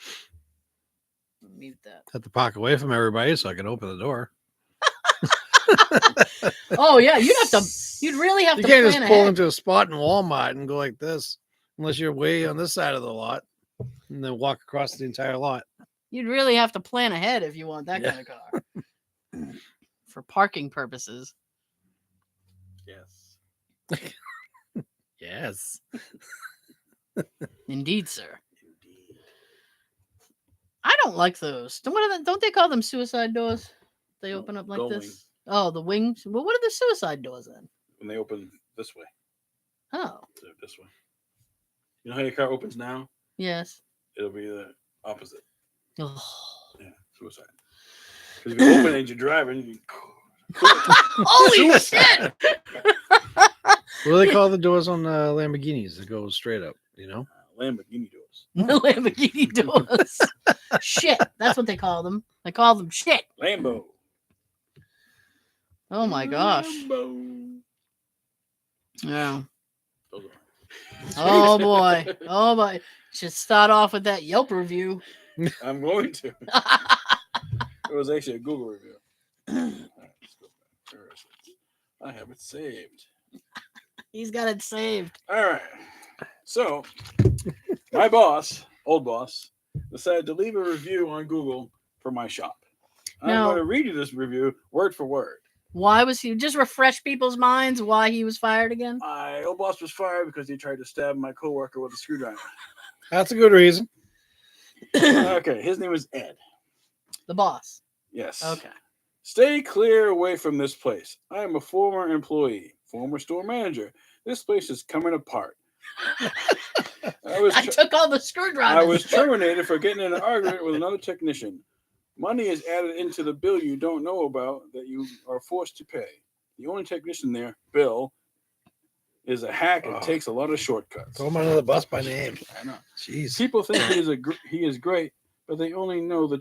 [SPEAKER 1] Mute that.
[SPEAKER 3] Have to park away from everybody so I can open the door.
[SPEAKER 1] Oh yeah, you'd really have
[SPEAKER 3] You
[SPEAKER 1] to
[SPEAKER 3] can't
[SPEAKER 1] plan
[SPEAKER 3] just pull
[SPEAKER 1] ahead.
[SPEAKER 3] into a spot in Walmart and go like this, unless you're way on this side of the lot, and then walk across the entire lot.
[SPEAKER 1] You'd really have to plan ahead if you want that
[SPEAKER 3] Yeah.
[SPEAKER 1] kind of car. For parking purposes.
[SPEAKER 2] Yes.
[SPEAKER 3] Yes.
[SPEAKER 1] Indeed, sir. I don't like those. Don't they call them suicide doors? They open up like
[SPEAKER 2] going.
[SPEAKER 1] this. Oh, the wings. Well, what are the suicide doors then?
[SPEAKER 2] When they open this way.
[SPEAKER 1] Oh,
[SPEAKER 2] They're this way. You know how your car opens now?
[SPEAKER 1] yes.
[SPEAKER 2] It'll be the opposite.
[SPEAKER 1] Oh.
[SPEAKER 2] Yeah, suicide. Because if you open it and you're driving, you...
[SPEAKER 1] Holy shit!
[SPEAKER 3] What do they call the doors on Lamborghinis that go straight up? You know?
[SPEAKER 2] Lamborghini doors.
[SPEAKER 1] The Lamborghini doors. Shit. That's what they call them. They call them shit.
[SPEAKER 2] Lambo.
[SPEAKER 1] Oh my gosh.
[SPEAKER 2] Lambo.
[SPEAKER 1] Yeah.
[SPEAKER 2] Those are...
[SPEAKER 1] Oh boy. Oh boy. Should start off with that Yelp review.
[SPEAKER 2] I'm going to. It was actually a Google review. All right, let's go back. Where is it? I have it saved.
[SPEAKER 1] He's got it saved.
[SPEAKER 2] All right. So, my boss, old boss, decided to leave a review on Google for my shop. I'm
[SPEAKER 1] Now-
[SPEAKER 2] going to read you this review word for word.
[SPEAKER 1] Why was he just refresh people's minds why he was fired again?
[SPEAKER 2] My old boss was fired because he tried to stab my coworker with a screwdriver.
[SPEAKER 3] That's a good reason.
[SPEAKER 2] Okay, his name is Ed.
[SPEAKER 1] The boss.
[SPEAKER 2] Yes.
[SPEAKER 1] Okay.
[SPEAKER 2] Stay clear away from this place. I am a former employee, former store manager. This place is coming apart.
[SPEAKER 1] I took all the screwdrivers.
[SPEAKER 2] I was terminated for getting in an argument with another technician. Money is added into the bill you don't know about that you are forced to pay. The only technician there, Bill, is a hack and takes a lot of shortcuts.
[SPEAKER 3] Throw him under the bus by name.
[SPEAKER 2] I know.
[SPEAKER 3] Jeez.
[SPEAKER 2] People think he is great, but if they only know the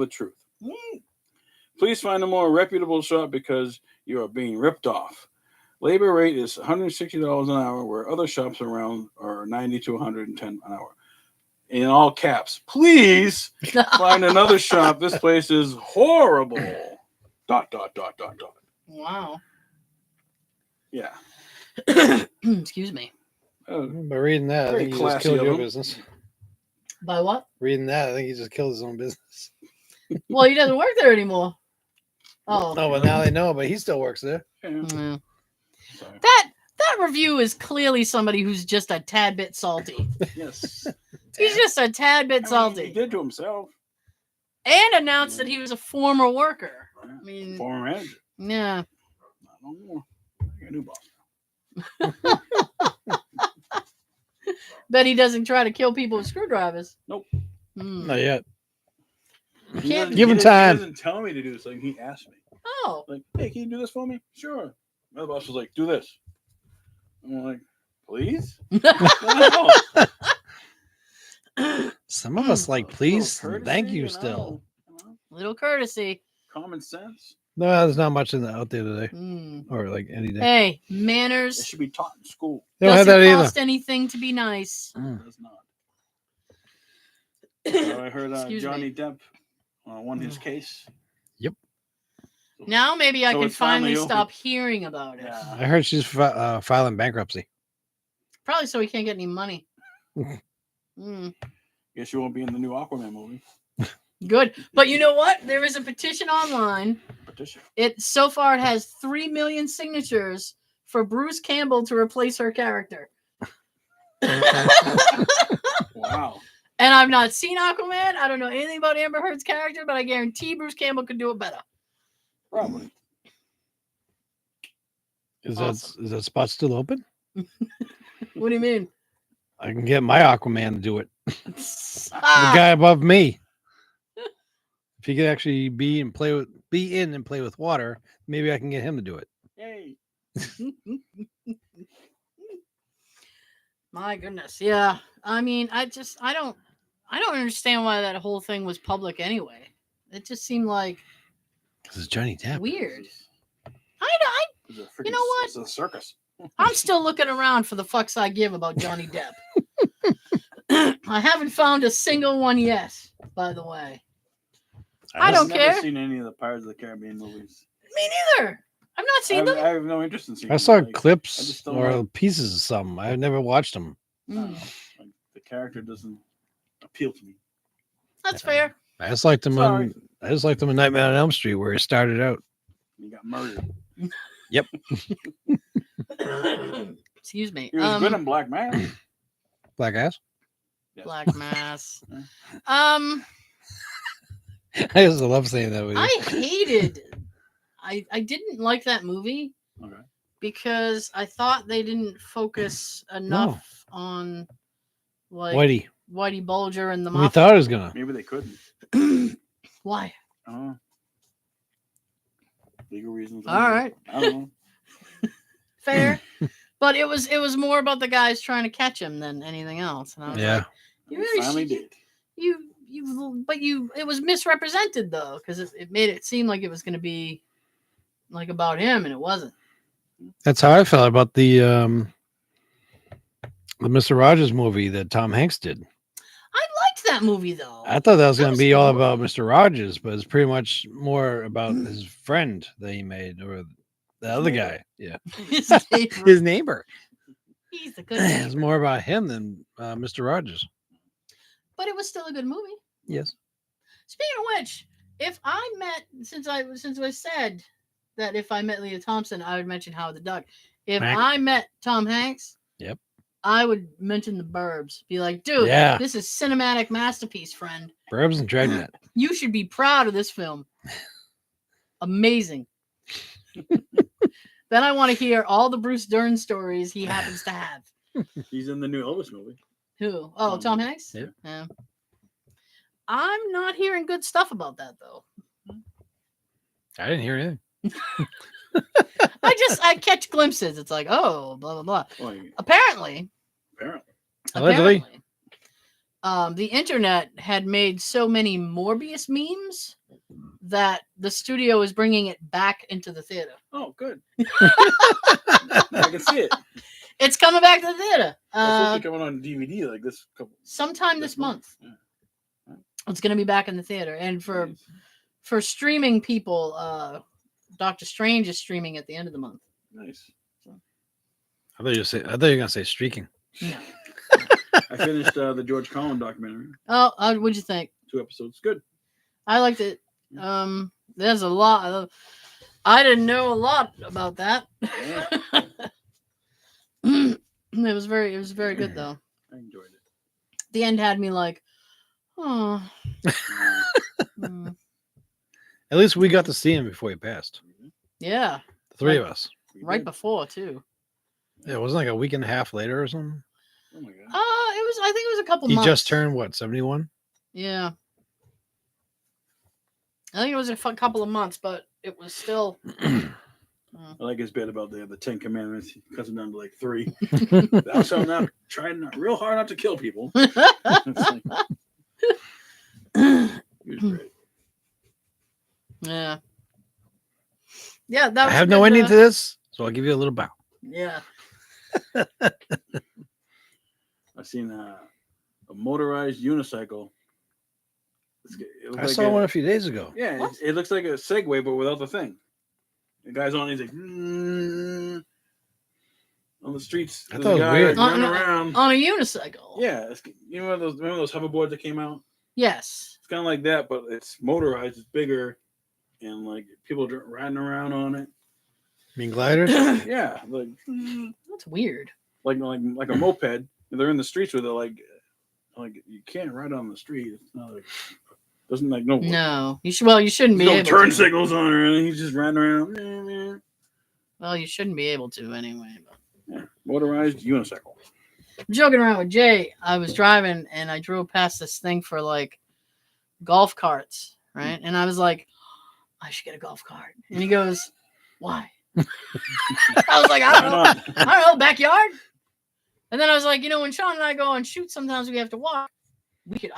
[SPEAKER 2] truth. Please find a more reputable shop because you are being ripped off. Labor rate is $160 an hour, where other shops around are $90 to $110 an hour. In all caps, please find another shop. This place is horrible. ...
[SPEAKER 1] Wow.
[SPEAKER 2] Yeah.
[SPEAKER 1] Excuse me.
[SPEAKER 3] By reading that, I
[SPEAKER 2] Very
[SPEAKER 3] think he just
[SPEAKER 2] classy
[SPEAKER 3] killed
[SPEAKER 2] of
[SPEAKER 3] your
[SPEAKER 2] him.
[SPEAKER 3] business.
[SPEAKER 1] By what?
[SPEAKER 3] Reading that, I think he just killed his own business.
[SPEAKER 1] Well, he doesn't work there anymore. Oh.
[SPEAKER 3] No, but now they know, but he still works there.
[SPEAKER 2] Yeah.
[SPEAKER 1] Yeah.
[SPEAKER 2] Sorry.
[SPEAKER 1] That review is clearly somebody who's just a tad bit salty.
[SPEAKER 2] Yes.
[SPEAKER 1] He's just a tad bit
[SPEAKER 2] He
[SPEAKER 1] salty.
[SPEAKER 2] did to himself.
[SPEAKER 1] And announced that he was a former worker. I mean,
[SPEAKER 2] Former manager.
[SPEAKER 1] yeah.
[SPEAKER 2] Not no more. I got a new boss now.
[SPEAKER 1] Bet he doesn't try to kill people with screwdrivers.
[SPEAKER 2] Nope.
[SPEAKER 3] Not yet.
[SPEAKER 2] He
[SPEAKER 1] Can't
[SPEAKER 2] doesn't-
[SPEAKER 3] Give him
[SPEAKER 2] he doesn't-
[SPEAKER 3] time.
[SPEAKER 2] He doesn't tell me to do something. He asks me.
[SPEAKER 1] Oh.
[SPEAKER 2] Like, hey, can you do this for me? Sure. My boss was like, do this. I'm like, please? What the hell?
[SPEAKER 3] Some of us like, please,
[SPEAKER 2] Little courtesy,
[SPEAKER 3] thank you.
[SPEAKER 2] know,
[SPEAKER 3] Still,
[SPEAKER 1] Little courtesy.
[SPEAKER 2] common sense.
[SPEAKER 3] no, there's not much out there today,
[SPEAKER 1] Mm.
[SPEAKER 3] or like any day.
[SPEAKER 1] Hey,
[SPEAKER 2] It
[SPEAKER 1] manners
[SPEAKER 2] should be taught in school.
[SPEAKER 3] They don't have
[SPEAKER 1] doesn't
[SPEAKER 3] that either.
[SPEAKER 1] cost anything to be nice.
[SPEAKER 3] Mm.
[SPEAKER 2] It does not. So I heard
[SPEAKER 1] Excuse
[SPEAKER 2] Johnny
[SPEAKER 1] me.
[SPEAKER 2] Depp won his case.
[SPEAKER 1] Now maybe I
[SPEAKER 2] So
[SPEAKER 1] can
[SPEAKER 2] it's finally
[SPEAKER 1] finally
[SPEAKER 2] over.
[SPEAKER 1] stop hearing about it.
[SPEAKER 2] Yeah.
[SPEAKER 3] I heard she's filing bankruptcy.
[SPEAKER 1] Probably so he can't get any money. Mm.
[SPEAKER 2] Guess you won't be in the new Aquaman movie.
[SPEAKER 1] Good. But you know what? There is a petition online.
[SPEAKER 2] Petition.
[SPEAKER 1] It so far it has 3 million signatures for Bruce Campbell to replace her character.
[SPEAKER 2] Wow.
[SPEAKER 1] And I've not seen Aquaman. I don't know anything about Amber Heard's character, but I guarantee Bruce Campbell could do it better.
[SPEAKER 2] Probably.
[SPEAKER 3] Is
[SPEAKER 1] Awesome.
[SPEAKER 3] that spot still open?
[SPEAKER 1] What do you mean?
[SPEAKER 3] I can get my Aquaman to do it. The
[SPEAKER 1] Ah,
[SPEAKER 3] guy above me. If he could actually be in and play with water, maybe I can get him to do it.
[SPEAKER 2] Yay.
[SPEAKER 1] my goodness. Yeah. I mean, I don't understand why that whole thing was public anyway. It just seemed like
[SPEAKER 3] Because it's Johnny Depp.
[SPEAKER 1] weird.
[SPEAKER 2] It's a
[SPEAKER 1] You know what?
[SPEAKER 2] It's a circus.
[SPEAKER 1] I'm still looking around for the fucks I give about Johnny Depp. I haven't found a single one yet, by the way. I don't
[SPEAKER 2] I've never
[SPEAKER 1] care.
[SPEAKER 2] seen any of the Pirates of the Caribbean movies.
[SPEAKER 1] Me neither. I've not seen them.
[SPEAKER 2] I have no interest in seeing
[SPEAKER 3] I
[SPEAKER 2] them.
[SPEAKER 3] saw
[SPEAKER 2] Like, I
[SPEAKER 3] clips
[SPEAKER 2] just don't
[SPEAKER 3] or
[SPEAKER 2] like-
[SPEAKER 3] pieces of some. I've never watched them.
[SPEAKER 2] I don't
[SPEAKER 1] Mm,
[SPEAKER 2] know. Like, the character doesn't appeal to me.
[SPEAKER 1] that's fair.
[SPEAKER 3] I just liked him
[SPEAKER 2] Sorry.
[SPEAKER 3] in Nightmare on Elm Street where he started out.
[SPEAKER 2] He got murdered.
[SPEAKER 1] Excuse me.
[SPEAKER 2] He was good in Black Man.
[SPEAKER 3] Black ass.
[SPEAKER 2] Yes.
[SPEAKER 1] Black Mass.
[SPEAKER 3] I just love saying that with you.
[SPEAKER 1] I hated. I didn't like that movie
[SPEAKER 2] Okay.
[SPEAKER 1] because I thought they didn't focus enough on like
[SPEAKER 3] Whitey.
[SPEAKER 1] Bulger and the
[SPEAKER 3] We
[SPEAKER 1] mafia.
[SPEAKER 3] thought it was gonna.
[SPEAKER 2] Maybe they couldn't.
[SPEAKER 1] Why?
[SPEAKER 2] I don't know. Legal reasons.
[SPEAKER 1] All right,
[SPEAKER 2] I don't know.
[SPEAKER 1] fair. But it was more about the guys trying to catch him than anything else. And I was
[SPEAKER 3] Yeah.
[SPEAKER 1] like, you really
[SPEAKER 2] Finally
[SPEAKER 1] should-
[SPEAKER 2] did.
[SPEAKER 1] it was misrepresented though, because it made it seem like it was going to be like about him, and it wasn't.
[SPEAKER 3] That's how I felt about the Mr. Rogers movie that Tom Hanks did.
[SPEAKER 1] I liked that movie though.
[SPEAKER 3] I thought that was
[SPEAKER 1] That
[SPEAKER 3] going
[SPEAKER 1] was
[SPEAKER 3] to be all
[SPEAKER 1] cool.
[SPEAKER 3] about Mr. Rogers, but it's pretty much more about his friend that he made or the other
[SPEAKER 2] neighbor.
[SPEAKER 3] guy. Yeah.
[SPEAKER 1] His neighbor.
[SPEAKER 3] His neighbor.
[SPEAKER 1] He's the good
[SPEAKER 3] It's
[SPEAKER 1] neighbor.
[SPEAKER 3] more about him than Mr. Rogers.
[SPEAKER 1] But it was still a good movie.
[SPEAKER 3] Yes.
[SPEAKER 1] Speaking of which, if I met since I said that if I met Leah Thompson, I would mention Howard the Duck. If
[SPEAKER 3] Right.
[SPEAKER 1] I met Tom Hanks,
[SPEAKER 3] Yep.
[SPEAKER 1] I would mention The Burbs. Be like, dude,
[SPEAKER 3] Yeah.
[SPEAKER 1] this is cinematic masterpiece, friend.
[SPEAKER 3] Burbs and Dragnet.
[SPEAKER 1] You should be proud of this film. Amazing. Then I want to hear all the Bruce Dern stories he happens to have.
[SPEAKER 2] He's in the new Elvis movie.
[SPEAKER 1] Who? Oh, Tom Hanks?
[SPEAKER 3] Yeah.
[SPEAKER 1] I'm not hearing good stuff about that though.
[SPEAKER 3] I didn't hear anything.
[SPEAKER 1] I catch glimpses. It's like, oh, blah blah blah.
[SPEAKER 2] Well,
[SPEAKER 1] Apparently,
[SPEAKER 3] Allegedly.
[SPEAKER 1] the internet had made so many Morbius memes that the studio is bringing it back into the theater.
[SPEAKER 2] oh, good. I can see it.
[SPEAKER 1] It's coming back to the theater.
[SPEAKER 2] It's supposed to be coming on DVD like this couple.
[SPEAKER 1] Sometime this month.
[SPEAKER 2] Yeah.
[SPEAKER 1] It's going to be back in the theater, and
[SPEAKER 2] Nice.
[SPEAKER 1] for streaming people, Doctor Strange is streaming at the end of the month.
[SPEAKER 2] Nice.
[SPEAKER 3] I thought you were gonna say streaking.
[SPEAKER 1] No.
[SPEAKER 2] I finished the George Carlin documentary.
[SPEAKER 1] Oh, what'd you think?
[SPEAKER 2] 2 episodes. Good.
[SPEAKER 1] I liked it. There's a lot. I didn't know a lot about that.
[SPEAKER 2] Yeah.
[SPEAKER 1] It was very good though.
[SPEAKER 2] I enjoyed it.
[SPEAKER 1] The end had me like, oh.
[SPEAKER 3] At least we got to see him before he passed.
[SPEAKER 1] Yeah,
[SPEAKER 3] The three
[SPEAKER 1] Like-
[SPEAKER 3] of us.
[SPEAKER 2] We
[SPEAKER 1] right
[SPEAKER 2] did.
[SPEAKER 1] before too.
[SPEAKER 3] Yeah, it wasn't like a week and a half later or something.
[SPEAKER 2] Oh my god.
[SPEAKER 1] I think it was a couple
[SPEAKER 3] He
[SPEAKER 1] months.
[SPEAKER 3] just turned what, 71?
[SPEAKER 1] Yeah. I think it was a couple of months, but it was still.
[SPEAKER 2] I like his bit about the 10 Commandments. He cuts them down to like 3. Thou shalt not try real hard not to kill people. It's like, he was great.
[SPEAKER 1] Yeah. Yeah, that
[SPEAKER 3] I
[SPEAKER 1] was
[SPEAKER 3] have
[SPEAKER 1] a
[SPEAKER 3] no
[SPEAKER 1] good,
[SPEAKER 3] ending to this, so I'll give you a little bow.
[SPEAKER 1] Yeah.
[SPEAKER 2] I've seen a motorized unicycle.
[SPEAKER 3] I saw one a few days ago.
[SPEAKER 2] Yeah, it looks like a Segway, but without the thing. The guy's on. He's like on the streets.
[SPEAKER 3] I
[SPEAKER 2] There's
[SPEAKER 3] thought
[SPEAKER 2] a
[SPEAKER 3] it was
[SPEAKER 2] guy
[SPEAKER 3] weird.
[SPEAKER 2] running around.
[SPEAKER 1] On a unicycle.
[SPEAKER 2] Yeah, you know remember those hoverboards that came out?
[SPEAKER 1] Yes.
[SPEAKER 2] It's kind of like that, but it's motorized. It's bigger, and like people riding around on it.
[SPEAKER 3] You mean gliders?
[SPEAKER 2] Yeah, like
[SPEAKER 1] That's weird.
[SPEAKER 2] like a moped. And they're in the streets with it. Like you can't ride on the street. It's not like doesn't like no.
[SPEAKER 1] No, you should. Well, you shouldn't be
[SPEAKER 2] No
[SPEAKER 1] able
[SPEAKER 2] turn
[SPEAKER 1] to.
[SPEAKER 2] signals on her, and he's just riding around.
[SPEAKER 1] Well, you shouldn't be able to anyway. But.
[SPEAKER 2] Yeah, motorized unicycle.
[SPEAKER 1] I'm joking around with Jay. I was driving and I drove past this thing for like golf carts, right? And I was like, I should get a golf cart. And he goes, "Why?" I was like, I don't know, backyard. And then I was like, when Sean and I go on shoot, sometimes we have to walk. We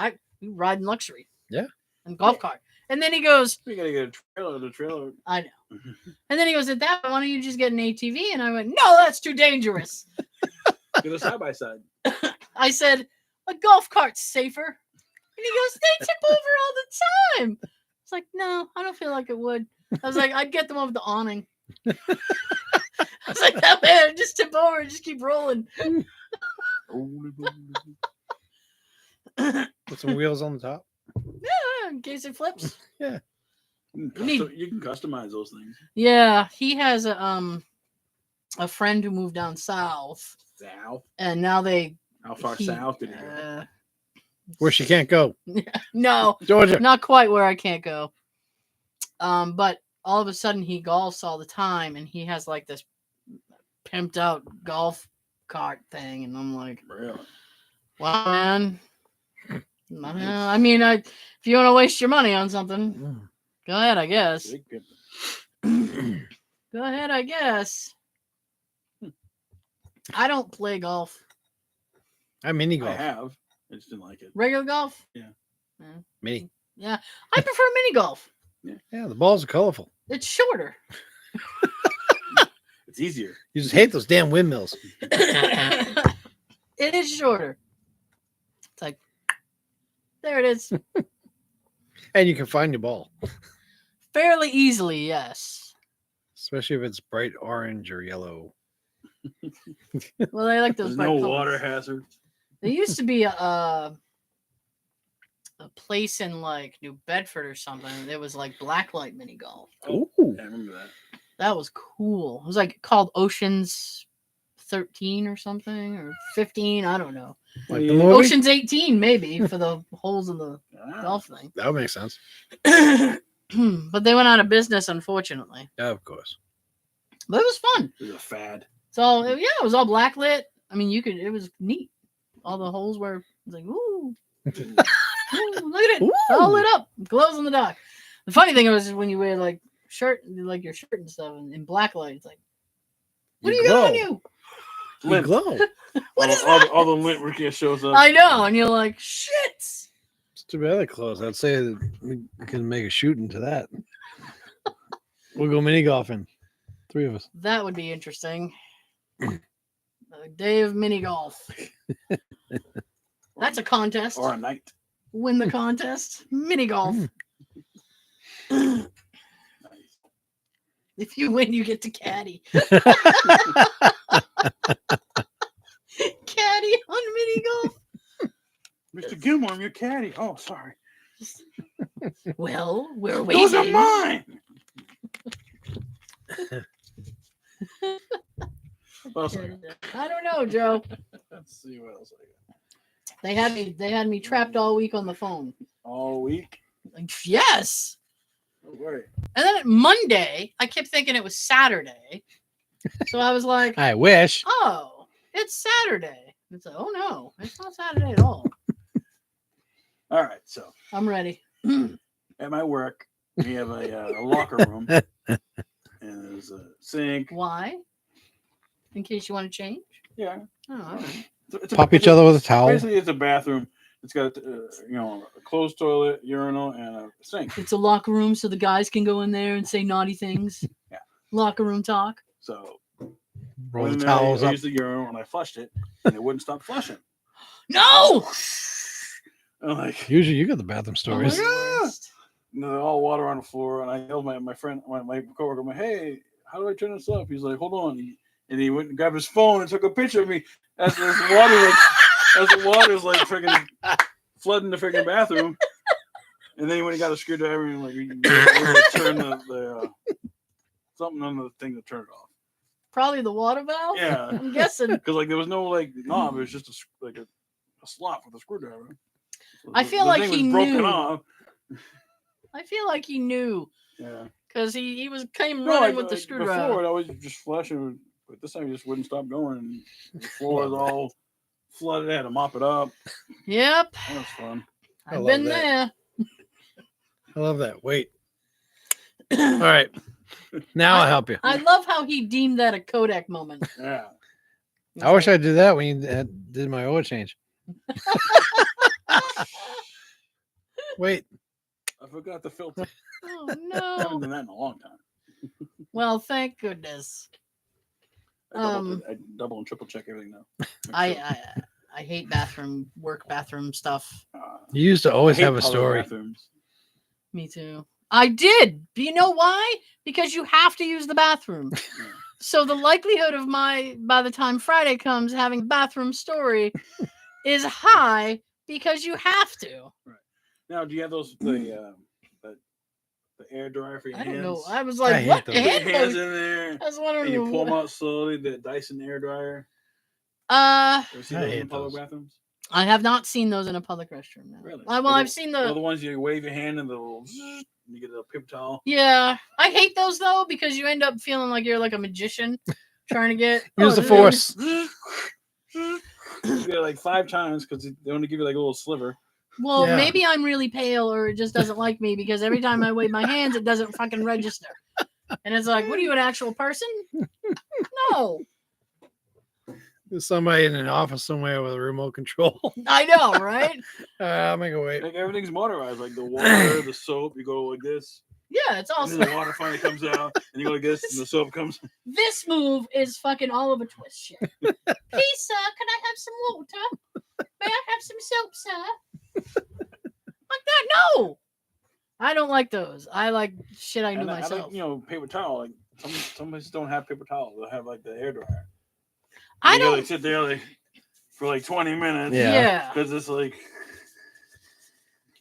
[SPEAKER 1] ride in luxury.
[SPEAKER 3] Yeah.
[SPEAKER 1] And golf cart. And then he goes,
[SPEAKER 2] We gotta get a trailer. The trailer.
[SPEAKER 1] I know. And then he goes, why don't you just get an ATV? And I went, no, that's too dangerous.
[SPEAKER 2] Get a side by side.
[SPEAKER 1] I said, a golf cart's safer. And he goes, they tip over all the time. It's like, no, I don't feel like it would. I was like, I'd get them over the awning. I was like, that man, just tip over and just keep rolling.
[SPEAKER 3] Put some wheels on the top.
[SPEAKER 1] Yeah, in case it flips.
[SPEAKER 3] Yeah.
[SPEAKER 2] You can customize those things.
[SPEAKER 1] Yeah, he has a friend who moved down south.
[SPEAKER 2] South.
[SPEAKER 1] And now
[SPEAKER 2] How far south did he go?
[SPEAKER 3] Where she can't go.
[SPEAKER 1] No,
[SPEAKER 3] Georgia.
[SPEAKER 1] not quite where I can't go. But all of a sudden he golfs all the time, and he has like this pimped out golf cart thing, and I'm like,
[SPEAKER 2] Really?
[SPEAKER 1] wow, man. I mean, if you want to waste your money on something, go ahead, I guess. Go ahead, I guess. I don't play golf.
[SPEAKER 3] I mini
[SPEAKER 2] I
[SPEAKER 3] golf.
[SPEAKER 2] have. I just didn't like it.
[SPEAKER 1] Regular golf?
[SPEAKER 2] Yeah.
[SPEAKER 3] Mini.
[SPEAKER 1] Yeah. I prefer mini golf.
[SPEAKER 3] Yeah, the balls are colorful.
[SPEAKER 1] It's shorter.
[SPEAKER 2] It's easier.
[SPEAKER 3] You just hate those damn windmills.
[SPEAKER 1] It is shorter. It's like, there it is.
[SPEAKER 3] And you can find your ball.
[SPEAKER 1] Fairly easily, yes.
[SPEAKER 3] Especially if it's bright orange or yellow.
[SPEAKER 1] Well, I like those.
[SPEAKER 2] There's
[SPEAKER 1] bright
[SPEAKER 2] no
[SPEAKER 1] colors.
[SPEAKER 2] water hazard.
[SPEAKER 1] There used to be a place in like New Bedford or something. There was like blacklight mini golf.
[SPEAKER 3] Ooh.
[SPEAKER 2] I remember that.
[SPEAKER 1] That was cool. It was like called Oceans 13 or something, or 15. I don't know.
[SPEAKER 3] Like the movie?
[SPEAKER 1] Oceans 18 maybe for the holes in the golf thing.
[SPEAKER 3] That would make sense.
[SPEAKER 1] But they went out of business, unfortunately.
[SPEAKER 3] Yeah, of course.
[SPEAKER 1] But it was fun.
[SPEAKER 2] It was a fad.
[SPEAKER 1] So yeah, it was all blacklit. I mean, it was neat. All the holes were, it was like, ooh, look at it, it's all lit up, glows in the dark. The funny thing was when you wear like your shirt and stuff, in black light, it's like, what do you got on you?
[SPEAKER 3] You glow.
[SPEAKER 1] What is
[SPEAKER 2] all,
[SPEAKER 1] that?
[SPEAKER 2] all the lint Ricky shows up.
[SPEAKER 1] I know, and you're like, shit.
[SPEAKER 3] It's too bad they're closed. I'd say that we can make a shoot into that. We'll go mini golfing. 3 of us.
[SPEAKER 1] That would be interesting. A day of mini golf. That's a contest.
[SPEAKER 2] Or a night.
[SPEAKER 1] Win the contest. Mini golf.
[SPEAKER 2] Nice.
[SPEAKER 1] If you win, you get to caddy. Caddy on mini golf.
[SPEAKER 2] Mr. Gilmore, I'm your caddy. Oh, sorry.
[SPEAKER 1] Well, we're
[SPEAKER 2] Those are
[SPEAKER 1] waiting.
[SPEAKER 2] mine. What else I got?
[SPEAKER 1] I don't know, Joe.
[SPEAKER 2] Let's see what else I got.
[SPEAKER 1] They had me trapped all week on the phone.
[SPEAKER 2] All week.
[SPEAKER 1] Like, yes.
[SPEAKER 2] Oh, wait.
[SPEAKER 1] And then Monday, I kept thinking it was Saturday. So I was like,
[SPEAKER 3] I wish.
[SPEAKER 1] oh, it's Saturday. It's like, oh no, it's not Saturday at all.
[SPEAKER 2] All right, so
[SPEAKER 1] I'm ready.
[SPEAKER 2] at my work, we have a locker room, and there's a sink.
[SPEAKER 1] Why? In case you want to change?
[SPEAKER 2] Yeah.
[SPEAKER 1] Oh, all right.
[SPEAKER 3] Pop each other with a towel.
[SPEAKER 2] Basically, it's a bathroom. It's got a closed toilet, urinal, and a sink.
[SPEAKER 1] It's a locker room so the guys can go in there and say naughty things.
[SPEAKER 2] Yeah.
[SPEAKER 1] Locker room talk.
[SPEAKER 2] So
[SPEAKER 3] Roll the
[SPEAKER 2] when
[SPEAKER 3] towels
[SPEAKER 2] I
[SPEAKER 3] up.
[SPEAKER 2] used the urinal and I flushed it, and it wouldn't stop flushing.
[SPEAKER 1] No!
[SPEAKER 2] I'm like,
[SPEAKER 3] Usually you got the bathroom
[SPEAKER 1] Oh
[SPEAKER 3] stories.
[SPEAKER 1] my God.
[SPEAKER 2] and there's all water on the floor, and I yelled my friend, my coworker, I'm like, hey, how do I turn this off? He's like, hold on. And he went and grabbed his phone and took a picture of me as the water's like freaking flooding the freaking bathroom. And then he went and got a screwdriver and like turn the something on the thing to turn it off.
[SPEAKER 1] Probably the water valve?
[SPEAKER 2] Yeah,
[SPEAKER 1] I'm guessing.
[SPEAKER 2] because like there was no like knob; it was just a slot with a screwdriver. So
[SPEAKER 1] I feel
[SPEAKER 2] the
[SPEAKER 1] like
[SPEAKER 2] thing
[SPEAKER 1] he
[SPEAKER 2] was broken
[SPEAKER 1] knew.
[SPEAKER 2] off.
[SPEAKER 1] I feel like he knew.
[SPEAKER 2] Yeah,
[SPEAKER 1] Because he came running with the
[SPEAKER 2] like,
[SPEAKER 1] screwdriver.
[SPEAKER 2] Before it always just flushing, but this time he just wouldn't stop going. And the floor was all flooded. I had to mop it up.
[SPEAKER 1] Yep.
[SPEAKER 2] That was fun.
[SPEAKER 3] I
[SPEAKER 1] I've
[SPEAKER 3] love
[SPEAKER 1] been
[SPEAKER 3] that.
[SPEAKER 1] there.
[SPEAKER 3] I love that. Wait. All right. Now I'll help you.
[SPEAKER 1] I love how he deemed that a Kodak moment.
[SPEAKER 2] Yeah.
[SPEAKER 3] I wish I did that when you did my oil change. Wait.
[SPEAKER 2] I forgot the filter.
[SPEAKER 1] Oh
[SPEAKER 2] I haven't
[SPEAKER 1] no.
[SPEAKER 2] done that in a long time.
[SPEAKER 1] Well, thank goodness.
[SPEAKER 2] I double and triple check everything now. Make sure.
[SPEAKER 1] I hate work bathroom stuff.
[SPEAKER 3] You used to always
[SPEAKER 2] I hate
[SPEAKER 3] have a
[SPEAKER 2] public
[SPEAKER 3] story.
[SPEAKER 2] bathrooms.
[SPEAKER 1] Me too. I did. Do you know why? Because you have to use the bathroom.
[SPEAKER 2] Yeah.
[SPEAKER 1] So the likelihood of by the time Friday comes, having a bathroom story is high because you have to.
[SPEAKER 2] Right. Now, do you have the air dryer for your
[SPEAKER 1] I
[SPEAKER 2] hands?
[SPEAKER 1] don't know. I was
[SPEAKER 3] I
[SPEAKER 1] like,
[SPEAKER 3] hate
[SPEAKER 1] what?
[SPEAKER 3] those.
[SPEAKER 2] You put
[SPEAKER 1] Hand
[SPEAKER 2] your hands
[SPEAKER 1] motion?
[SPEAKER 2] in there
[SPEAKER 1] I was
[SPEAKER 2] and
[SPEAKER 1] wondering.
[SPEAKER 2] you pull them out slowly. The Dyson air dryer.
[SPEAKER 1] Uh,
[SPEAKER 2] Ever seen
[SPEAKER 3] I
[SPEAKER 2] those
[SPEAKER 3] hate
[SPEAKER 2] in public
[SPEAKER 3] those.
[SPEAKER 2] bathrooms?
[SPEAKER 1] I have not seen those in a public restroom. No.
[SPEAKER 2] Really?
[SPEAKER 1] Well, I've seen
[SPEAKER 2] Well,
[SPEAKER 1] the.
[SPEAKER 2] the ones you wave your hand and the little zzz, and you get a paper towel.
[SPEAKER 1] Yeah, I hate those though because you end up feeling like you're like a magician trying to get.
[SPEAKER 3] Use the
[SPEAKER 1] dude.
[SPEAKER 3] force.
[SPEAKER 2] You get it like 5 times because they only give you like a little sliver.
[SPEAKER 1] Well,
[SPEAKER 3] Yeah.
[SPEAKER 1] maybe I'm really pale or it just doesn't like me because every time I wave my hands, it doesn't fucking register. And it's like, what are you, an actual person? No.
[SPEAKER 3] There's somebody in an office somewhere with a remote control.
[SPEAKER 1] I know, right?
[SPEAKER 3] I'll make a wait.
[SPEAKER 2] Like everything's motorized. Like the water, the soap, you go like this.
[SPEAKER 1] Yeah, it's
[SPEAKER 2] And
[SPEAKER 1] awesome.
[SPEAKER 2] then the water finally comes out, and you go like this, and the soap comes.
[SPEAKER 1] This move is fucking Oliver Twist shit. Please, sir, can I have some water? May I have some soap, sir? Like that? No. I don't like those. I like shit I knew
[SPEAKER 2] And I
[SPEAKER 1] myself.
[SPEAKER 2] like, paper towel. Like some places don't have paper towel. They'll have like the air dryer.
[SPEAKER 1] I
[SPEAKER 2] You gotta,
[SPEAKER 1] don't.
[SPEAKER 2] like, sit there like for like 20 minutes.
[SPEAKER 1] Yeah.
[SPEAKER 2] Because it's like.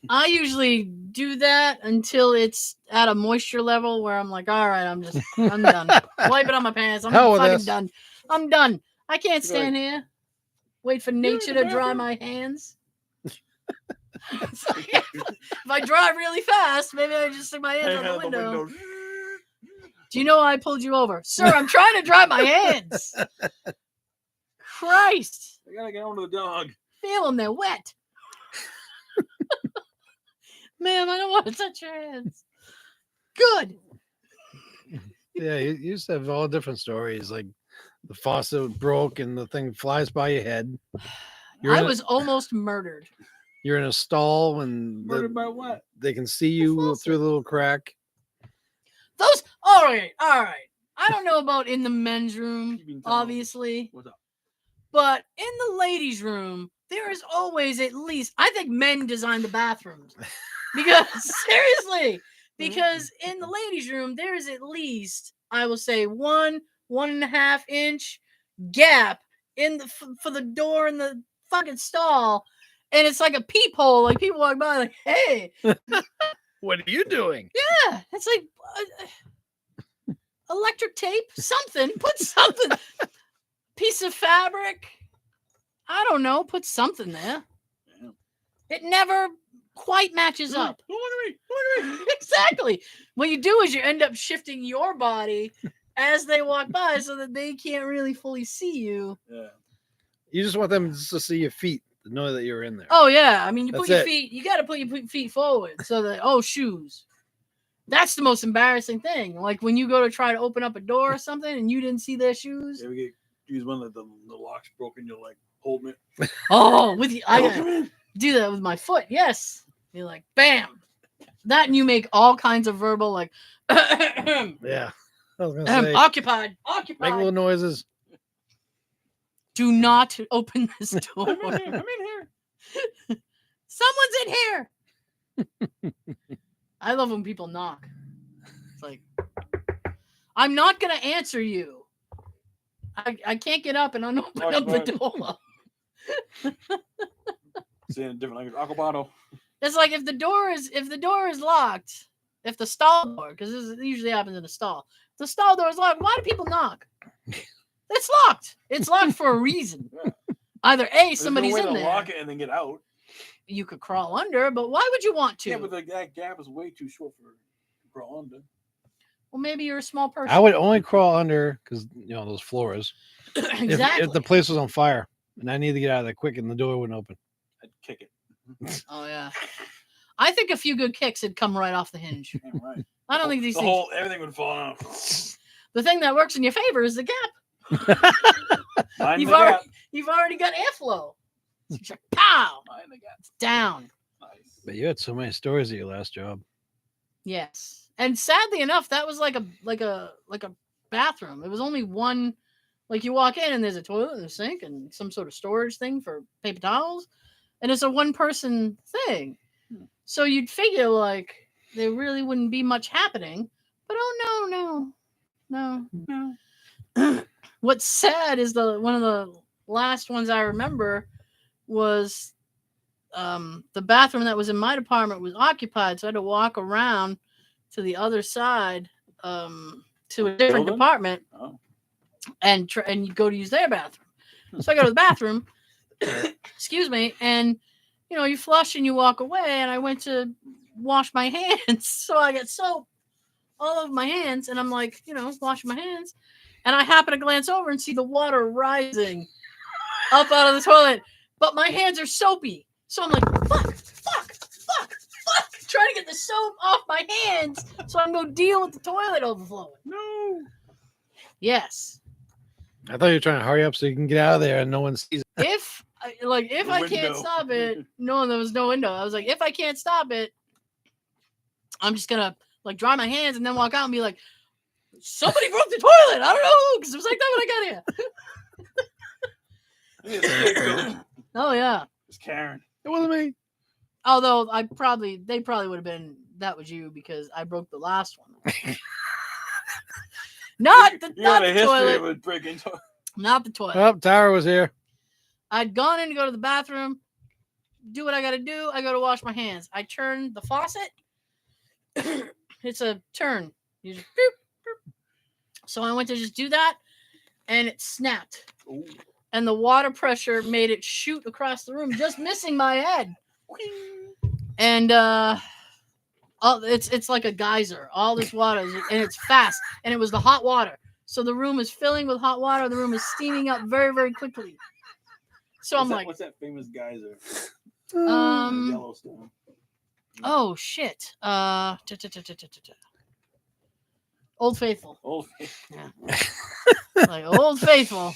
[SPEAKER 1] I usually do that until it's at a moisture level where I'm like, all right, I'm done. Wipe it on my pants. I'm
[SPEAKER 3] Hell with
[SPEAKER 1] fucking
[SPEAKER 3] this.
[SPEAKER 1] done. I'm done. I can't
[SPEAKER 2] You're
[SPEAKER 1] stand here. Wait for nature
[SPEAKER 2] in the
[SPEAKER 1] to dry
[SPEAKER 2] bathroom.
[SPEAKER 1] my hands. It's like, if I drive really fast, maybe I just stick my hands out the window. Do you know why I pulled you over? Sir, I'm trying to dry my hands. Christ.
[SPEAKER 2] I gotta get onto the dog.
[SPEAKER 1] Feel them, they're wet. Ma'am, I don't want to touch your hands. Good.
[SPEAKER 3] Yeah, you used to have all different stories. Like the faucet broke and the thing flies by your head.
[SPEAKER 1] I was almost murdered.
[SPEAKER 3] You're in a stall and
[SPEAKER 2] Murdered by what?
[SPEAKER 3] they can see you
[SPEAKER 1] faucet.
[SPEAKER 3] through the little crack.
[SPEAKER 1] Those, all right. I don't know about in the men's room,
[SPEAKER 2] Keeping time.
[SPEAKER 1] obviously,
[SPEAKER 2] What's up?
[SPEAKER 1] but in the ladies' room, there is always at least, I think men design the bathrooms. Because, seriously, because in the ladies' room, there is at least, I will say, 1.5 inch gap in the for the door in the fucking stall. And it's like a peephole. Like people walk by, like, hey.
[SPEAKER 3] What are you doing?
[SPEAKER 1] Yeah, it's like electric tape, something. Put something. Piece of fabric. I don't know. Put something there.
[SPEAKER 2] Yeah.
[SPEAKER 1] It never quite matches up.
[SPEAKER 2] Look at me. Look at me.
[SPEAKER 1] Exactly. What you do is you end up shifting your body as they walk by so that they can't really fully see you.
[SPEAKER 2] Yeah.
[SPEAKER 3] You just want them just to see your feet to know that you're in there.
[SPEAKER 1] Oh yeah, I mean, you
[SPEAKER 3] That's
[SPEAKER 1] put your
[SPEAKER 3] it.
[SPEAKER 1] feet. You got to put your feet forward so that shoes. That's the most embarrassing thing. Like when you go to try to open up a door or something and you didn't see their shoes.
[SPEAKER 2] You ever use one that the lock's broken, you're like holding it.
[SPEAKER 1] Oh, with you,
[SPEAKER 2] Come
[SPEAKER 1] I
[SPEAKER 2] in.
[SPEAKER 1] do that with my foot. Yes, you're like bam. That and you make all kinds of verbal like.
[SPEAKER 3] Yeah, I was gonna say
[SPEAKER 1] occupied.
[SPEAKER 3] make little noises.
[SPEAKER 1] Do not open this door.
[SPEAKER 2] I'm in here.
[SPEAKER 1] Someone's in here. I love when people knock. It's like, I'm not going to answer you. I can't get up and unopen up the door.
[SPEAKER 2] Saying a different language. Acabado.
[SPEAKER 1] It's like if the door is locked, if the stall door, because this usually happens in a stall, if the stall door is locked, why do people knock? It's locked. It's locked for a reason.
[SPEAKER 2] Yeah.
[SPEAKER 1] Either
[SPEAKER 2] There's
[SPEAKER 1] somebody's
[SPEAKER 2] no way
[SPEAKER 1] in
[SPEAKER 2] to
[SPEAKER 1] there.
[SPEAKER 2] lock it and then get out.
[SPEAKER 1] You could crawl under, but why would you want to?
[SPEAKER 2] Yeah, but that gap is way too short for crawl under.
[SPEAKER 1] Well, maybe you're a small person.
[SPEAKER 3] I would only crawl under because those floors.
[SPEAKER 1] Exactly.
[SPEAKER 3] If the place was on fire and I needed to get out of there quick and the door wouldn't open.
[SPEAKER 2] I'd kick it.
[SPEAKER 1] Oh yeah. I think a few good kicks would come right off the hinge.
[SPEAKER 2] Damn right.
[SPEAKER 1] I don't think these things.
[SPEAKER 2] Everything would fall off.
[SPEAKER 1] The thing that works in your favor is the gap.
[SPEAKER 2] Mind
[SPEAKER 1] You've
[SPEAKER 2] the
[SPEAKER 1] already
[SPEAKER 2] gap.
[SPEAKER 1] you've already got airflow. It's like, pow,
[SPEAKER 2] Mind the gap.
[SPEAKER 1] it's down.
[SPEAKER 2] Nice.
[SPEAKER 3] But you had so many stories at your last job.
[SPEAKER 1] Yes, and sadly enough, that was like a bathroom. It was only one. Like you walk in and there's a toilet and a sink and some sort of storage thing for paper towels, and it's a one-person thing. So you'd figure like there really wouldn't be much happening, but oh no. What's sad is one of the last ones I remember was the bathroom that was in my department was occupied, so I had to walk around to the other side to a different
[SPEAKER 2] Building?
[SPEAKER 1] department and you go to use their bathroom. So I go to the bathroom, excuse me, and you flush and you walk away, and I went to wash my hands, so I get soap all over my hands, and I'm like, washing my hands, and I happen to glance over and see the water rising up out of the toilet, but my hands are soapy, so I'm like, fuck, trying to get the soap off my hands so I can go deal with the toilet overflowing.
[SPEAKER 2] No.
[SPEAKER 1] Yes.
[SPEAKER 3] I thought you were trying to hurry up so you can get out of there and no one sees it.
[SPEAKER 1] If I can't
[SPEAKER 2] window.
[SPEAKER 1] stop it, no, there was no window. I was like, if I can't stop it, I'm just gonna dry my hands and then walk out and be like, somebody broke the toilet. I don't know, because it was like that when I got here. Oh yeah.
[SPEAKER 2] It's Karen.
[SPEAKER 3] It wasn't me.
[SPEAKER 1] Although they probably would have been that was you because I broke the last one. Not the toilet.
[SPEAKER 2] Of breaking toilet.
[SPEAKER 1] Not the toilet.
[SPEAKER 3] Oh, Tara was here.
[SPEAKER 1] I'd gone in to go to the bathroom, do what I got to do. I go to wash my hands. I turn the faucet. It's a turn. You just boop, boop. So I went to just do that, and it snapped.
[SPEAKER 2] Ooh.
[SPEAKER 1] And the water pressure made it shoot across the room, just missing my head. And it's like a geyser. All this water, and it's fast. And it was the hot water. So the room is filling with hot water. The room is steaming up very, very quickly. So I'm like,
[SPEAKER 2] what's that famous geyser?
[SPEAKER 1] Yellowstone. Oh shit. Old Faithful.
[SPEAKER 2] Old
[SPEAKER 1] Faithful. Yeah. Like Old Faithful.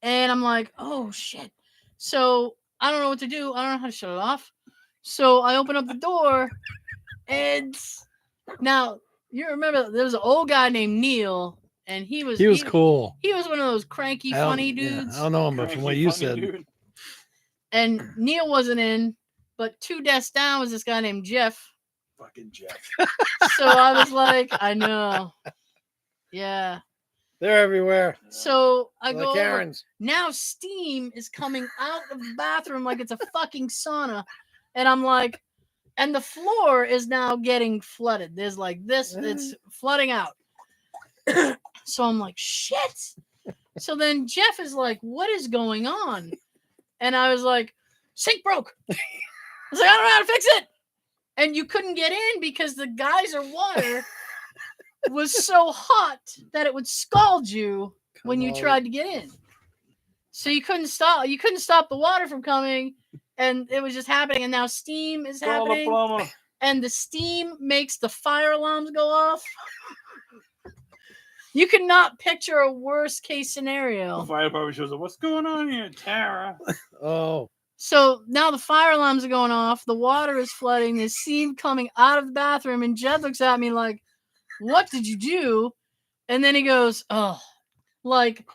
[SPEAKER 1] And I'm like, oh shit. So I don't know what to do. I don't know how to shut it off. So I open up the door, and now you remember there was an old guy named Neil, and he was
[SPEAKER 3] cool.
[SPEAKER 1] He was one of those cranky, funny dudes.
[SPEAKER 3] I don't know him, but from what you said.
[SPEAKER 2] Dude.
[SPEAKER 1] And Neil wasn't in, but 2 desks down was this guy named Jeff.
[SPEAKER 2] Fucking Jeff.
[SPEAKER 1] So I was like, I know. Yeah.
[SPEAKER 3] They're everywhere.
[SPEAKER 1] So I go over.
[SPEAKER 3] Karens.
[SPEAKER 1] Now steam is coming out of the bathroom like it's a fucking sauna. And I'm like, and the floor is now getting flooded. There's like this, it's flooding out. So I'm like, shit. So then Jeff is like, what is going on? And I was like, sink broke. I was like, I don't know how to fix it. And you couldn't get in because the geyser water was so hot that it would scald you when you tried to get in. So you couldn't stop the water from coming, and it was just happening. And now steam is
[SPEAKER 2] Call the
[SPEAKER 1] happening,
[SPEAKER 2] plumber.
[SPEAKER 1] and the steam makes the fire alarms go off. You could not picture a worst case
[SPEAKER 2] The
[SPEAKER 1] scenario.
[SPEAKER 2] fire department shows up. What's going on here, Tara?
[SPEAKER 3] Oh,
[SPEAKER 1] So now the fire alarms are going off. The water is flooding. There's steam coming out of the bathroom, and Jed looks at me like, "What did you do?" And then he goes, "Oh, like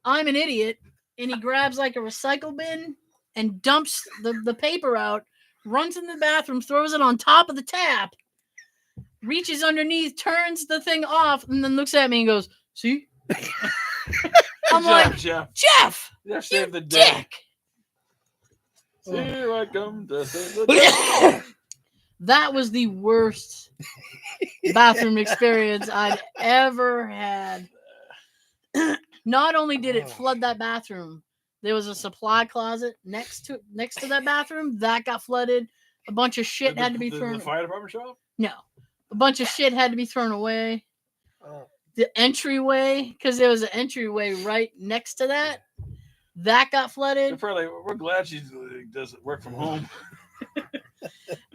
[SPEAKER 1] I'm an idiot." And he grabs like a recycle bin and dumps the paper out, runs in the bathroom, throws it on top of the tap, reaches underneath, turns the thing off, and then looks at me and goes, "See?" I'm like,
[SPEAKER 2] Jeff.
[SPEAKER 1] "Jeff,
[SPEAKER 2] Jeff
[SPEAKER 1] you
[SPEAKER 2] saved the day.
[SPEAKER 1] dick."
[SPEAKER 2] Here I come to save the day.
[SPEAKER 1] That was the worst bathroom experience I'd ever had. Not only did it flood that bathroom, there was a supply closet next to that bathroom that got flooded. A bunch of shit had to be thrown.
[SPEAKER 2] Did the fire department show up?
[SPEAKER 1] No, a bunch of shit had to be thrown away.
[SPEAKER 3] Oh.
[SPEAKER 1] The entryway, because there was an entryway right next to that got
[SPEAKER 2] They're
[SPEAKER 1] flooded.
[SPEAKER 2] probably, we're glad she does work from home.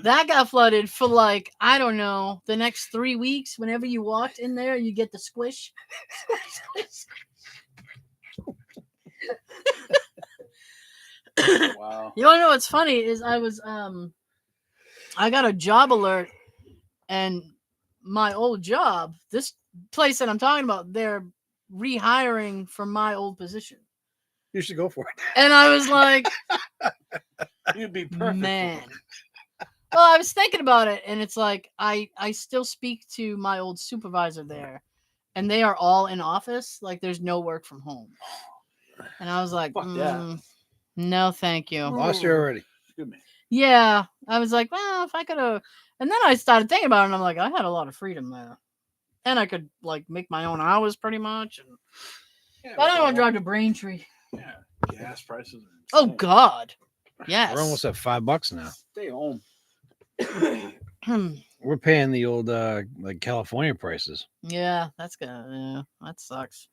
[SPEAKER 1] That got flooded for like, I don't know, the next 3 weeks. Whenever you walked in there, you get the squish.
[SPEAKER 2] Wow.
[SPEAKER 1] You want to know what's funny is I got a job alert, and my old job, this place that I'm talking about, they're rehiring from my old position.
[SPEAKER 3] you should go for it.
[SPEAKER 1] And I was like,
[SPEAKER 2] You'd be perfect.
[SPEAKER 1] man. Well, I was thinking about it, and it's like I still speak to my old supervisor there, and they are all in office. Like, there's no work from home. And I was like,
[SPEAKER 2] Fuck that.
[SPEAKER 1] no, thank you.
[SPEAKER 3] Lost you already.
[SPEAKER 2] Excuse me.
[SPEAKER 1] Yeah, I was like, well, if I could have, and then I started thinking about it, and I'm like, I had a lot of freedom there, and I could like make my own hours pretty much. And
[SPEAKER 2] Yeah,
[SPEAKER 1] but I don't want to
[SPEAKER 2] well,
[SPEAKER 1] drive to Braintree.
[SPEAKER 2] Yeah, gas prices. Are
[SPEAKER 1] Oh
[SPEAKER 2] insane.
[SPEAKER 1] God, yes.
[SPEAKER 3] We're almost at $5 now.
[SPEAKER 2] Stay home.
[SPEAKER 3] We're paying the old like California prices.
[SPEAKER 1] Yeah, that's good. Yeah, that sucks.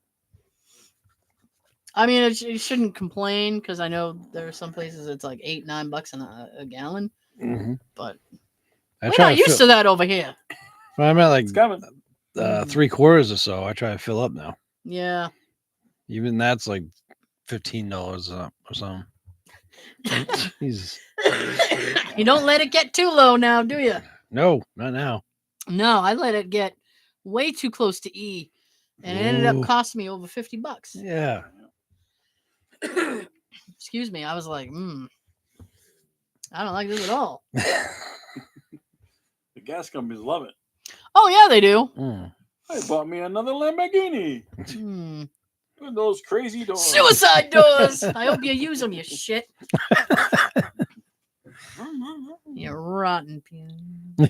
[SPEAKER 1] I mean, you shouldn't complain because I know there are some places it's like $8-9 a gallon,
[SPEAKER 3] Mm-hmm.
[SPEAKER 1] but
[SPEAKER 3] I
[SPEAKER 1] we're
[SPEAKER 3] try
[SPEAKER 1] not
[SPEAKER 3] to
[SPEAKER 1] used
[SPEAKER 3] fill,
[SPEAKER 1] to that over here.
[SPEAKER 3] Well, I'm at like
[SPEAKER 2] It's coming.
[SPEAKER 3] 3/4 or so. I try to fill up now.
[SPEAKER 1] Yeah.
[SPEAKER 3] Even that's like $15 or something. Jesus.
[SPEAKER 1] You don't let it get too low now, do you?
[SPEAKER 3] No, not now.
[SPEAKER 1] No, I let it get way too close to E, and it ended up
[SPEAKER 3] Ooh.
[SPEAKER 1] costing me over $50.
[SPEAKER 3] Yeah.
[SPEAKER 1] Excuse me. I was like, I don't like this at all.
[SPEAKER 2] The gas companies love it.
[SPEAKER 1] Oh yeah, they do.
[SPEAKER 3] Mm.
[SPEAKER 2] They bought me another Lamborghini
[SPEAKER 1] Hmm.
[SPEAKER 2] with those crazy doors.
[SPEAKER 1] Suicide doors. I hope you use them, you shit. You rotten pin.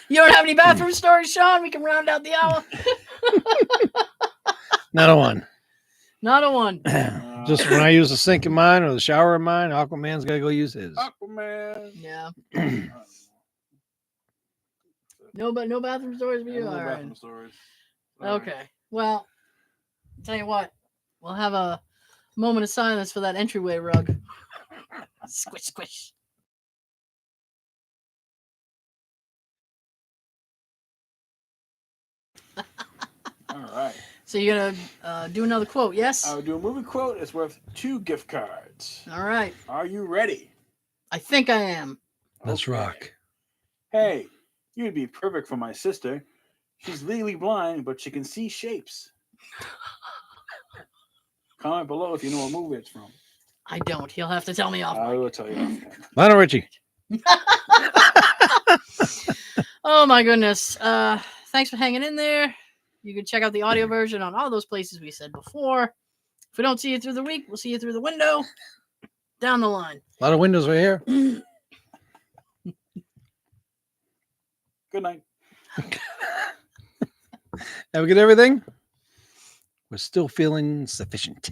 [SPEAKER 1] You don't have any bathroom stories, Sean? We can round out the hour.
[SPEAKER 3] Not a one.
[SPEAKER 1] Not a one.
[SPEAKER 3] Just when I use the sink in mine or the shower in mine, Aquaman's got to go use his.
[SPEAKER 2] Aquaman.
[SPEAKER 1] Yeah. No bathroom stories for you.
[SPEAKER 2] No
[SPEAKER 1] All right.
[SPEAKER 2] bathroom stories. All right.
[SPEAKER 1] Okay. Well, I'll tell you what. We'll have a moment of silence for that entryway rug. Squish, squish.
[SPEAKER 2] All right.
[SPEAKER 1] So you're gonna do another quote, yes?
[SPEAKER 2] I'll do a movie quote. It's worth 2 gift cards.
[SPEAKER 1] All right.
[SPEAKER 2] Are you ready?
[SPEAKER 1] I think I am.
[SPEAKER 3] Let's
[SPEAKER 2] Okay.
[SPEAKER 3] rock.
[SPEAKER 2] Hey, you'd be perfect for my sister. She's legally blind, but she can see shapes. Comment below if you know what movie it's from.
[SPEAKER 1] I don't. He'll have to tell me off.
[SPEAKER 2] I
[SPEAKER 1] mic.
[SPEAKER 2] will tell you.
[SPEAKER 3] Lionel Richie.
[SPEAKER 1] Oh my goodness. Thanks for hanging in there. You can check out the audio version on all those places we said before. If we don't see you through the week, we'll see you through the window down the line.
[SPEAKER 3] A lot of windows right here.
[SPEAKER 2] Good night.
[SPEAKER 3] Have we got everything? We're still feeling sufficient.